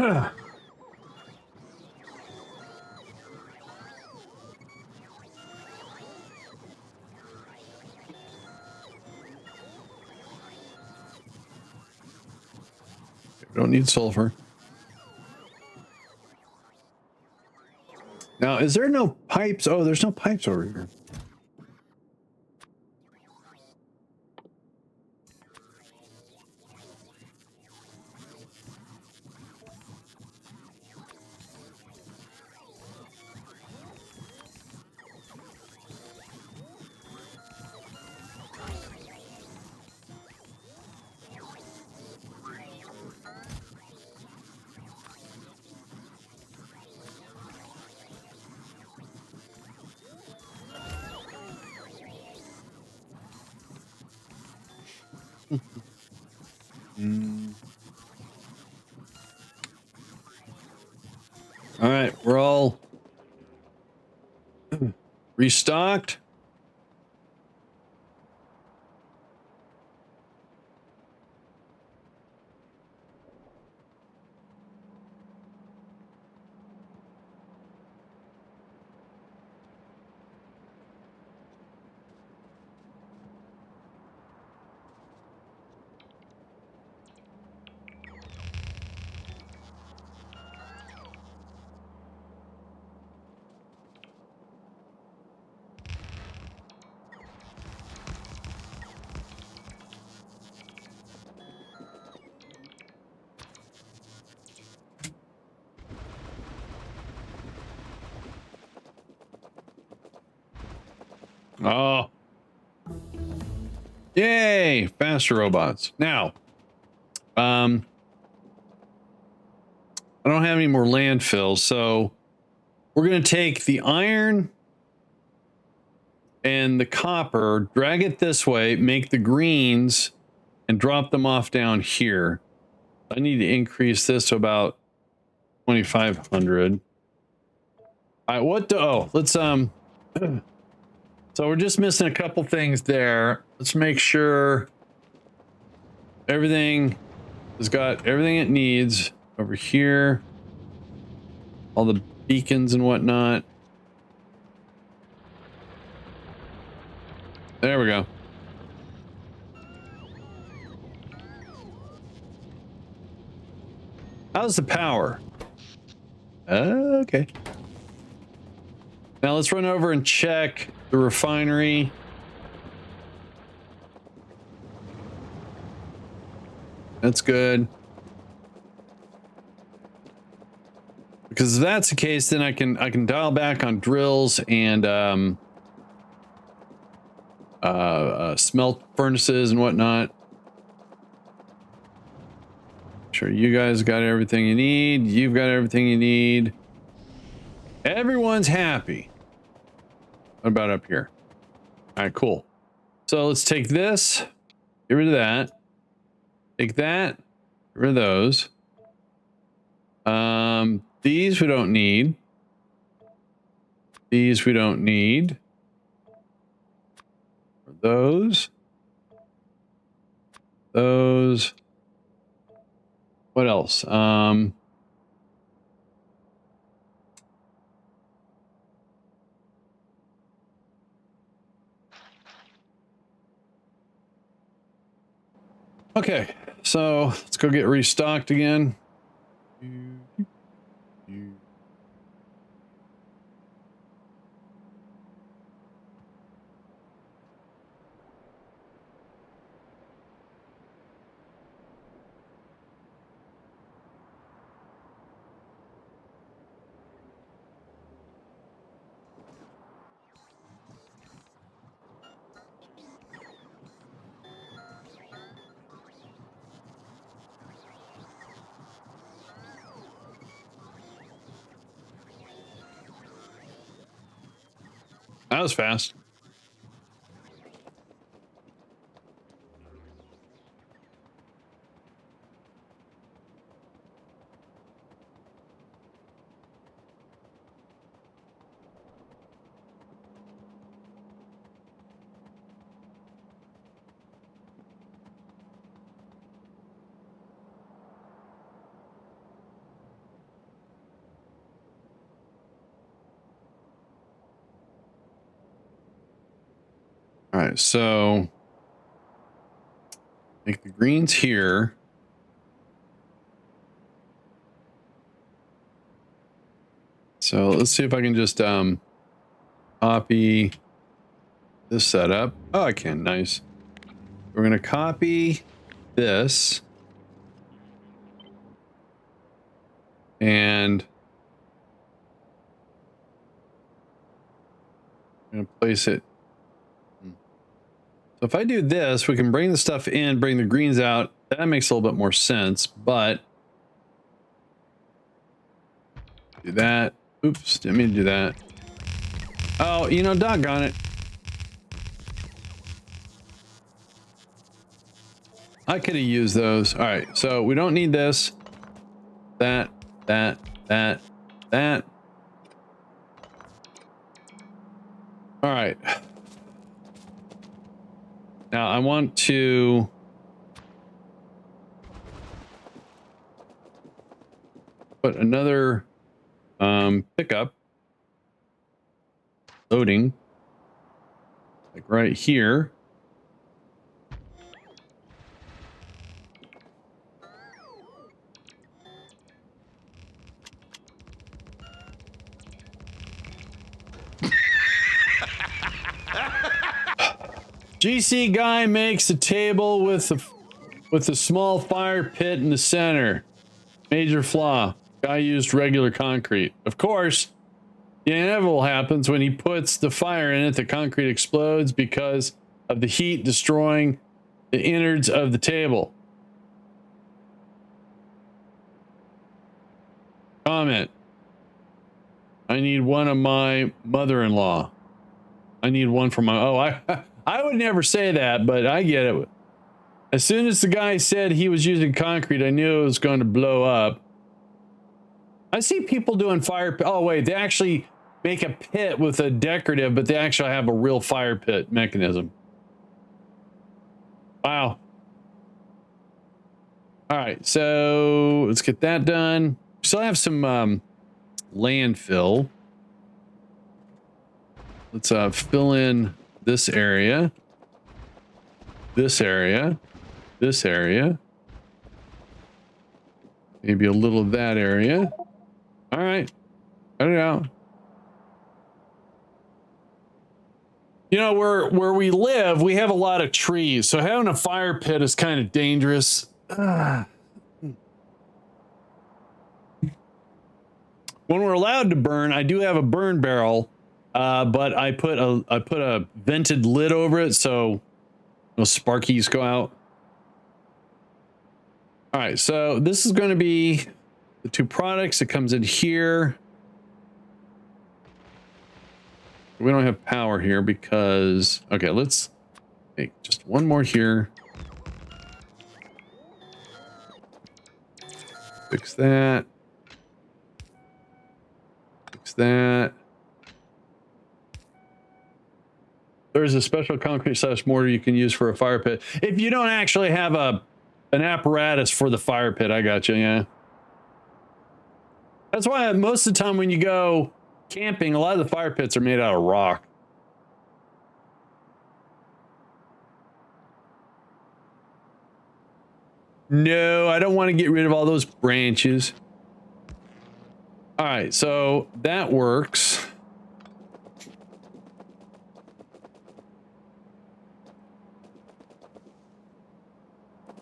[SPEAKER 1] We don't need sulfur. Now, is there no pipes? Oh, there's no pipes over here. All right, we're all restocked. Oh. Yay, faster robots. Now, I don't have any more landfill, so we're going to take the iron and the copper, drag it this way, make the greens, and drop them off down here. I need to increase this to about 2,500. All right, what the, oh, let's, so we're just missing a couple things there. Let's make sure everything has got everything it needs over here. All the beacons and whatnot. There we go. How's the power? Okay. Now let's run over and check the refinery. That's good. Because if that's the case, then I can dial back on drills and smelt furnaces and whatnot. Sure, you guys got everything you need. You've got everything you need. Everyone's happy. What about up here? All right, cool. So let's take this, get rid of that. Take that, get rid of those. These we don't need. These we don't need. Those. Those. What else? Okay, so let's go get restocked again. That was fast. right, so make the greens here. So let's see if I can just copy this setup. Oh, I can. Nice. We're going to copy this and I'm going to place it. So if I do this, we can bring the stuff in, bring the greens out. That makes a little bit more sense, but do that. Oops, didn't mean to do that. Oh, you know, doggone it. I could have used those. All right, so we don't need this. That. All right. Now I want to put another pickup loading like right here. GC guy makes a table with a small fire pit in the center. Major flaw. Guy used regular concrete. Of course, the inevitable happens when he puts the fire in it. The concrete explodes because of the heat destroying the innards of the table. Comment. I need one of my mother-in-law. I need one for my... Oh, I would never say that, but I get it. As soon as the guy said he was using concrete, I knew it was going to blow up. I see people doing fire... Oh, wait. They actually make a pit with a decorative, but they actually have a real fire pit mechanism. Wow. All right. So let's get that done. Still have some landfill. Let's fill in this area. This area. This area. Maybe a little of that area. All right. Cut it out. You know, where we live, we have a lot of trees, so having a fire pit is kind of dangerous. When we're allowed to burn, I do have a burn barrel, but I put a vented lid over it so no sparkies go out. All right, so this is going to be the two products. It comes in here. We don't have power here because... Okay, let's make just one more here. Fix that. Fix that. There's a special concrete / mortar you can use for a fire pit. If you don't actually have an apparatus for the fire pit, I got you, yeah. That's why most of the time when you go camping, a lot of the fire pits are made out of rock. No, I don't want to get rid of all those branches. All right, so that works.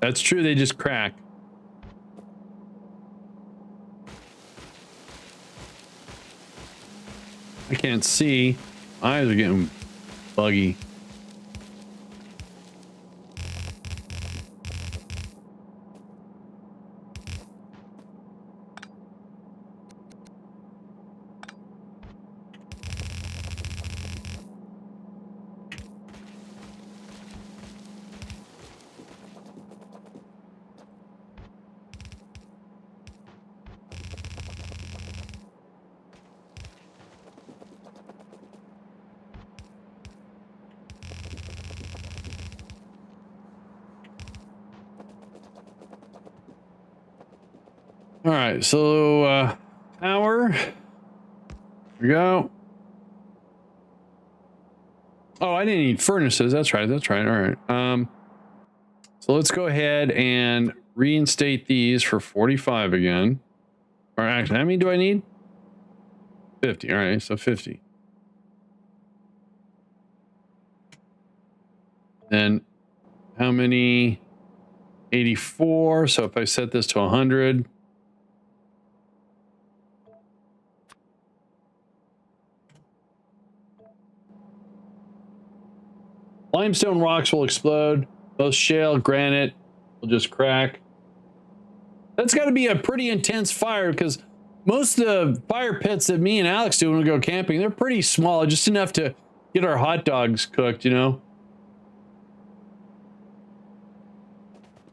[SPEAKER 1] That's true, they just crack. I can't see. My eyes are getting buggy. All right, so power. Here we go. Oh, I didn't need furnaces. That's right. That's right. All right. So let's go ahead and reinstate these for 45 again. Or actually, how many do I need? 50. All right. So 50. Then how many? 84. So if I set this to 100. Limestone rocks will explode. Both shale, granite will just crack. That's got to be a pretty intense fire because most of the fire pits that me and Alex do when we go camping, they're pretty small, just enough to get our hot dogs cooked, you know?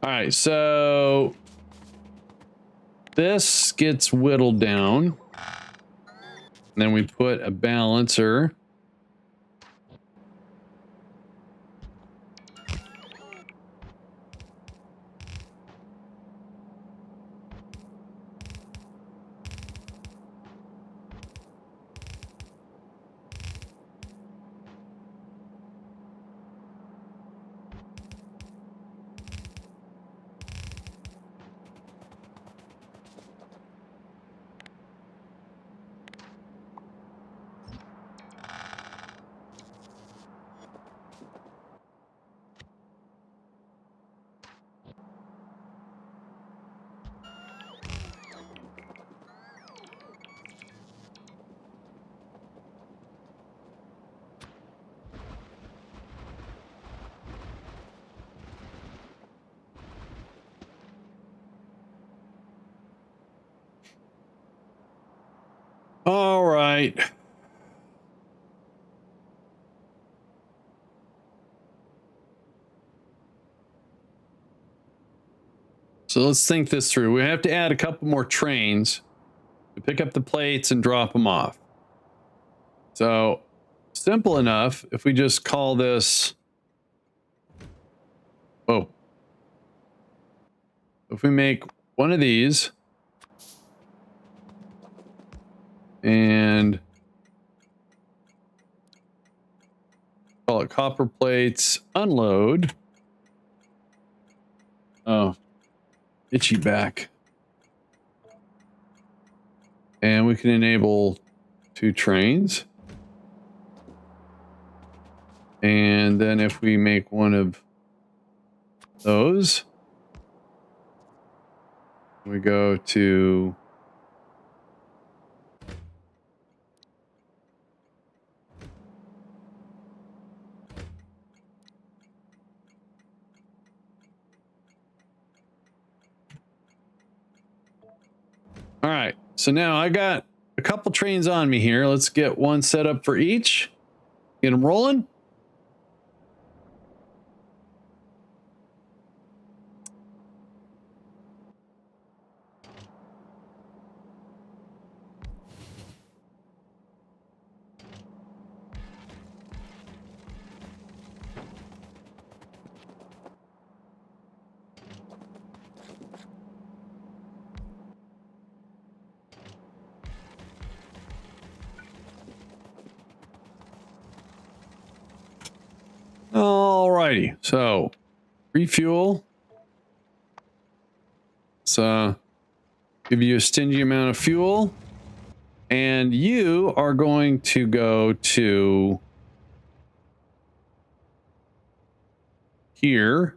[SPEAKER 1] All right, so this gets whittled down. And then we put a balancer. All right. So let's think this through. We have to add a couple more trains to pick up the plates and drop them off. So simple enough. If we just call this, oh, if we make one of these and call it copper plates, unload. Oh, itchy back. And we can enable 2 trains. And then if we make one of those, we go to all right. So now I got a couple trains on me here. Let's get one set up for each. Get them rolling. Alrighty, so refuel. So give you a stingy amount of fuel, and you are going to go to here.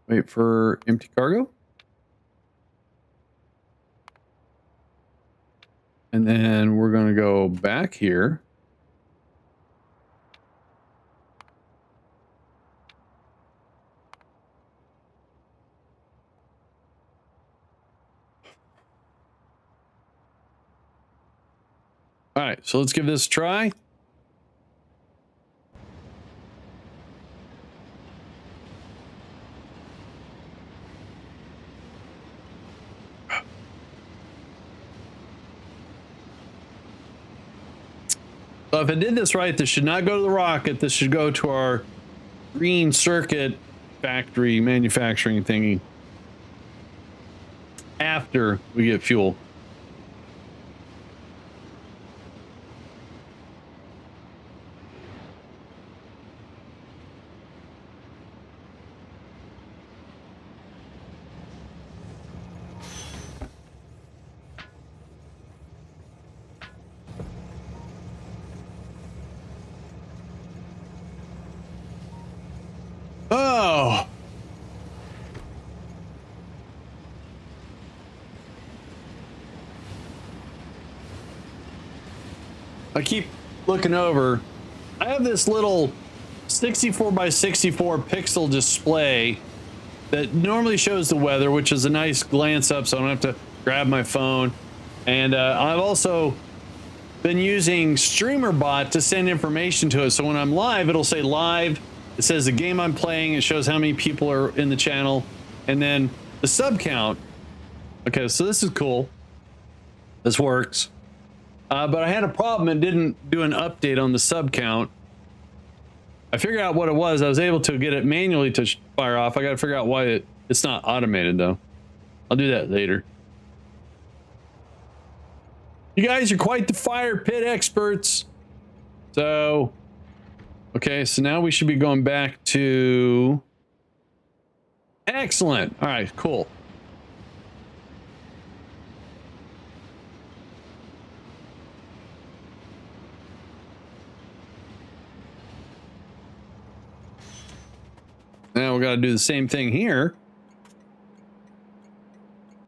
[SPEAKER 1] Wait for empty cargo. And then we're going to go back here. All right, so let's give this a try. So if I did this right, this should not go to the rocket. This should go to our green circuit factory manufacturing thingy after we get fuel. I keep looking over. I have this little 64 by 64 pixel display that normally shows the weather, which is a nice glance up, so I don't have to grab my phone. And I've also been using StreamerBot to send information to it. So when I'm live, it'll say live. It says the game I'm playing. It shows how many people are in the channel, and then the sub count. Okay, so this is cool. This works. But I had a problem and didn't do an update on the sub count. I figured out what it was. I was able to get it manually to fire off. I got to figure out why it's not automated though. I'll do that later. You guys are quite the fire pit experts. So, okay, so now we should be going back to... Excellent. All right, cool. Now we got to do the same thing here.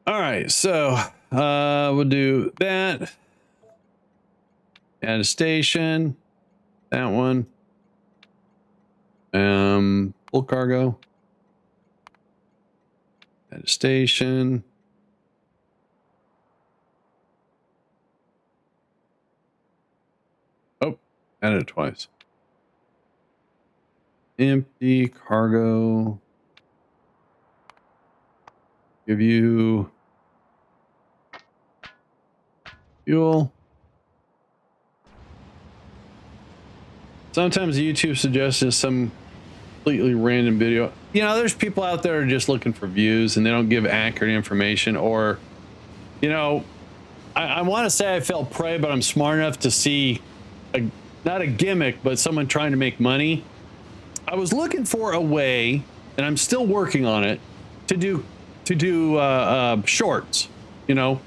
[SPEAKER 1] All right, so we'll do that. Add a station. That one. Full cargo. Add a station. Oh, added it twice. Empty cargo. Give you fuel. Sometimes YouTube suggests some completely random video. You know, there's people out there who are just looking for views and they don't give accurate information, or, you know, I want to say I fell prey, but I'm smart enough to see not a gimmick, but someone trying to make money. I was looking for a way, and I'm still working on it, to do shorts, you know,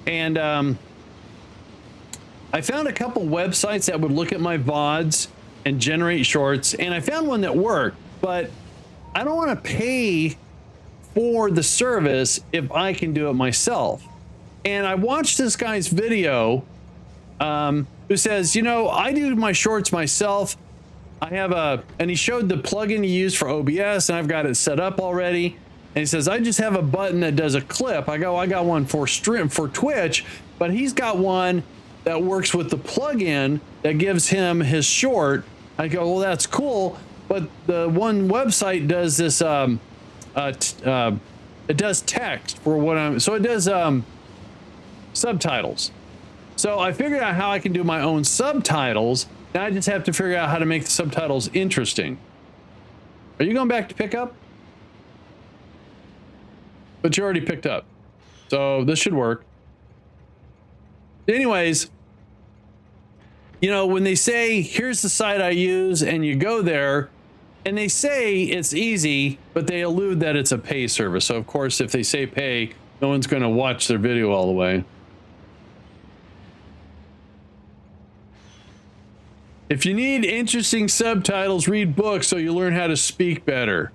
[SPEAKER 1] and I found a couple websites that would look at my VODs and generate shorts, and I found one that worked, but I don't want to pay for the service if I can do it myself. And I watched this guy's video who says, you know, I do my shorts myself. I have and he showed the plugin he used for OBS, and I've got it set up already. And he says, I just have a button that does a clip. I got one for Twitch, but he's got one that works with the plugin that gives him his short. I go, well, that's cool. But the one website does this, it does text for what so it does subtitles. So I figured out how I can do my own subtitles. Now I just have to figure out how to make the subtitles interesting. Are you going back to pick up? But you already picked up. So this should work. Anyways, you know, when they say, here's the site I use, and you go there, and they say it's easy, but they allude that it's a pay service. So, of course, if they say pay, no one's going to watch their video all the way. If you need interesting subtitles, read books so you learn how to speak better.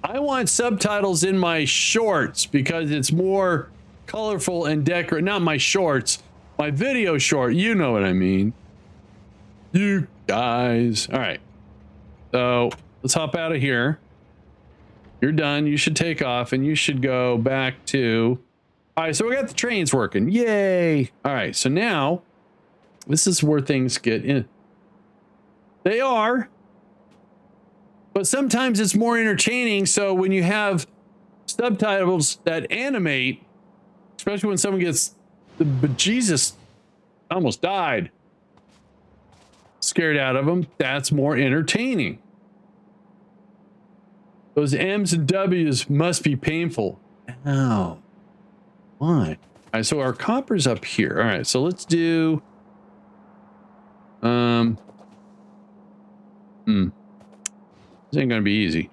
[SPEAKER 1] I want subtitles in my shorts because it's more colorful and decorative. Not my shorts, my video short. You know what I mean. You guys. All right. So let's hop out of here. You're done. You should take off and you should go back to... All right, so we got the trains working. Yay. All right, so now this is where things get in. They are. But sometimes it's more entertaining. So when you have subtitles that animate, especially when someone gets the bejesus, almost died, scared out of them, that's more entertaining. Those M's and W's must be painful. Ow. Why? All right, so our copper's up here. All right, so let's do... This ain't gonna be easy.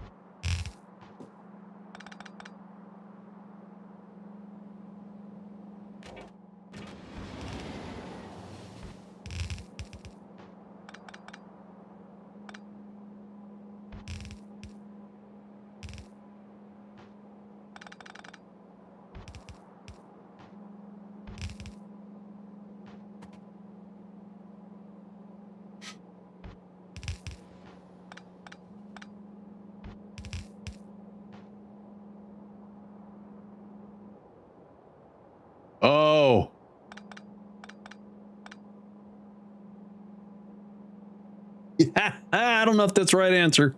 [SPEAKER 1] I don't know if that's the right answer.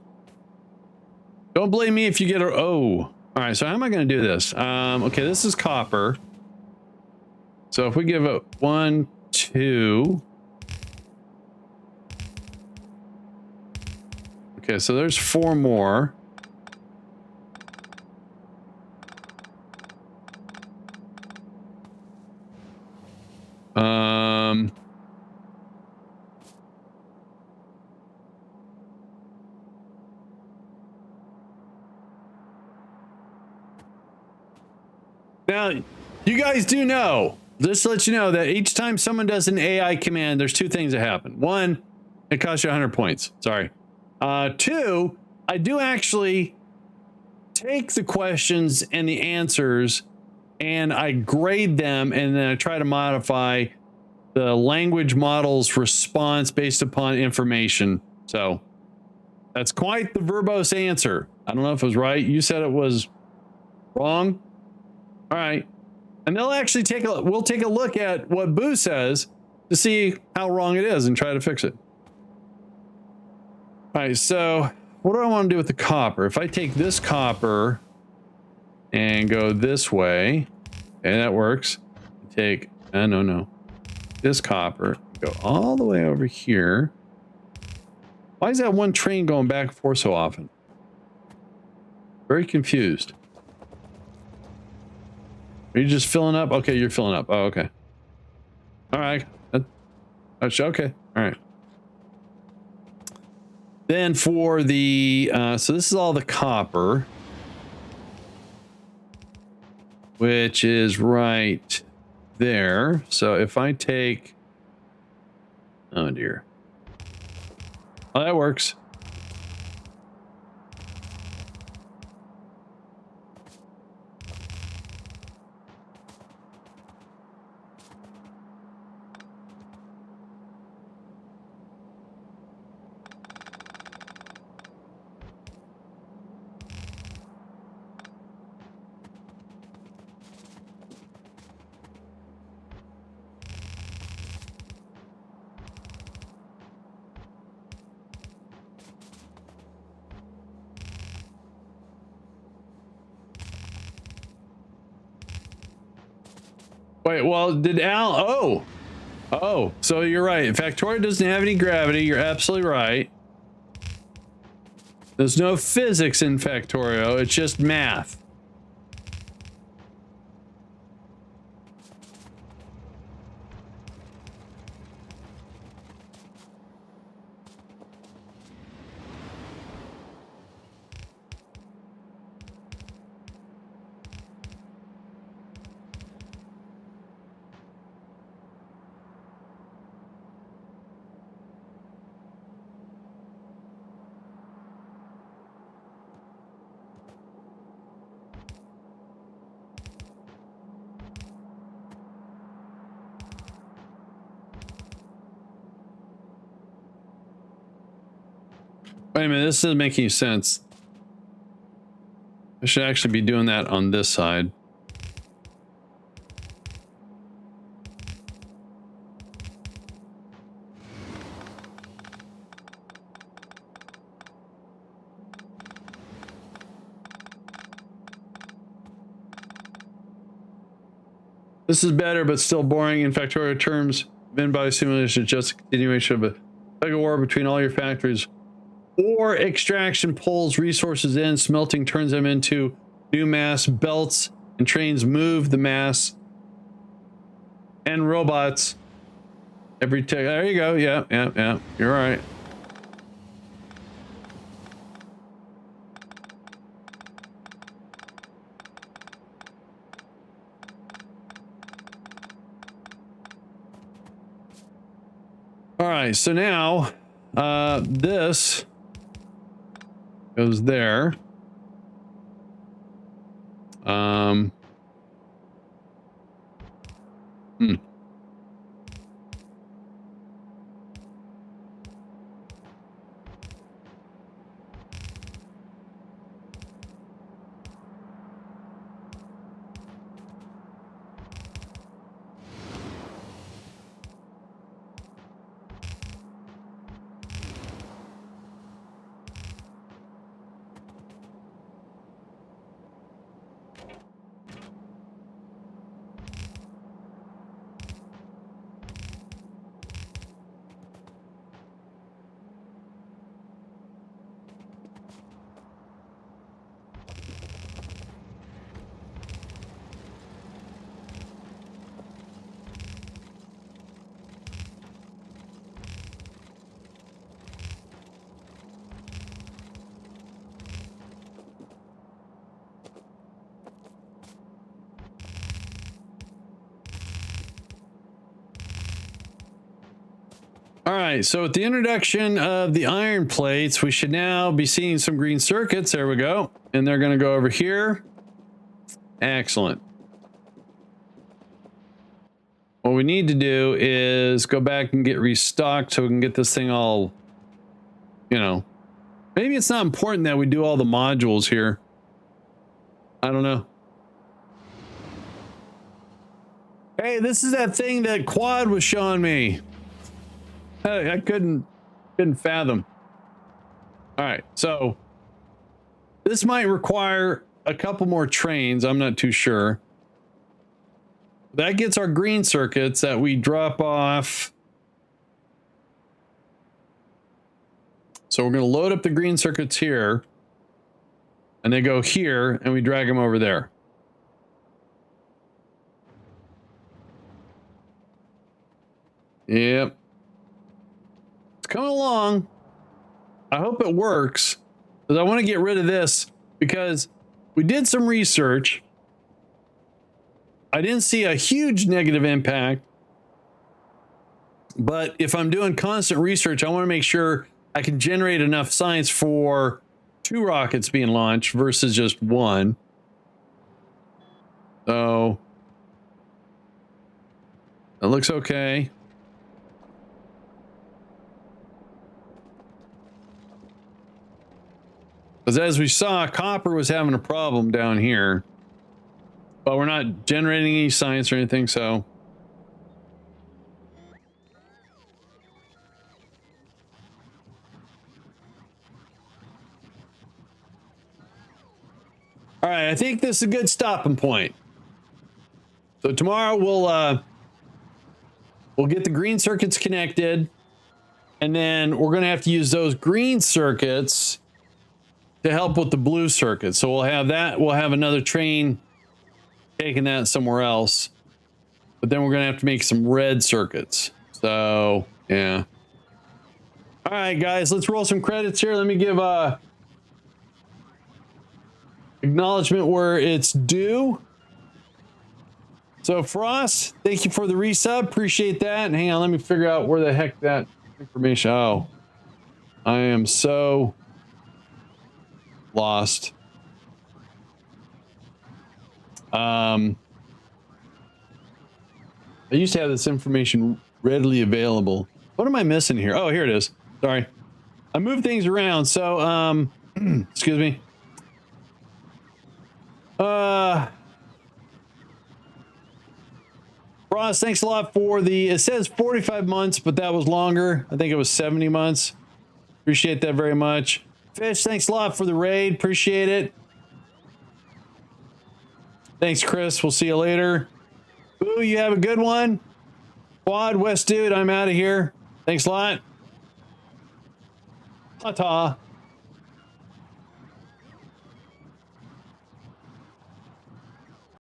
[SPEAKER 1] Don't blame me if you get a... Oh. All right, so how am I going to do this? Okay, this is copper. So if we give it 1, 2... Okay, so there's 4 more. Now, you guys do know, just to let you know that each time someone does an AI command, there's 2 things that happen. 1, it costs you 100 points. Sorry. 2, I do actually take the questions and the answers and I grade them, and then I try to modify the language model's response based upon information. So that's quite the verbose answer. I don't know if it was right. You said it was wrong. All right. And they'll actually we'll take a look at what Boo says to see how wrong it is and try to fix it. All right. So what do I want to do with the copper? If I take this copper and go this way, okay, that works. Take, no. This copper, go all the way over here. Why is that one train going back and forth so often? Very confused. Are you just filling up? Okay, you're filling up. Oh, okay. All right. That's okay. All right. Then for the, so this is all the copper, which is right there. So if I take, oh dear. Oh, that works. Wait, well, did Al... Oh, so you're right. Factorio doesn't have any gravity. You're absolutely right. There's no physics in Factorio. It's just math. Wait a minute, this doesn't make any sense. I should actually be doing that on this side. This is better, but still boring in Factorio terms. Min-body simulation is just a continuation of a tug of war between all your factories. Or extraction pulls resources in, smelting turns them into new mass, belts and trains move the mass, and robots. There you go. Yeah. You're right. All right, so now this goes there. All right, so with the introduction of the iron plates, we should now be seeing some green circuits. There we go. And they're going to go over here. Excellent. What we need to do is go back and get restocked so we can get this thing all, you know, maybe it's not important that we do all the modules here. I don't know. Hey, this is that thing that Quad was showing me. I couldn't fathom. All right, so this might require a couple more trains. I'm not too sure. That gets our green circuits that we drop off. So we're going to load up the green circuits here. And they go here, and we drag them over there. Yep. It's coming along. I hope it works. Because I want to get rid of this. Because we did some research. I didn't see a huge negative impact. But if I'm doing constant research, I want to make sure I can generate enough science for 2 rockets being launched versus just 1. So that looks okay. Because as we saw, copper was having a problem down here. But we're not generating any science or anything, so. All right, I think this is a good stopping point. So tomorrow we'll get the green circuits connected, and then we're going to have to use those green circuits to help with the blue circuits. So we'll have that. We'll have another train taking that somewhere else, but then we're going to have to make some red circuits. So yeah. All right, guys, let's roll some credits here. Let me give acknowledgement where it's due. So Frost, thank you for the resub. Appreciate that. And hang on, let me figure out where the heck that information. Oh, I am so lost. I used to have this information readily available. What am I missing here? Oh, here it is. Sorry. I moved things around. So, excuse me. Ross, thanks a lot for the, it says 45 months, but that was longer. I think it was 70 months. Appreciate that very much. Fish, thanks a lot for the raid. Appreciate it. Thanks, Chris. We'll see you later. Ooh, you have a good one. Quad, West Dude, I'm out of here. Thanks a lot. Ta-ta.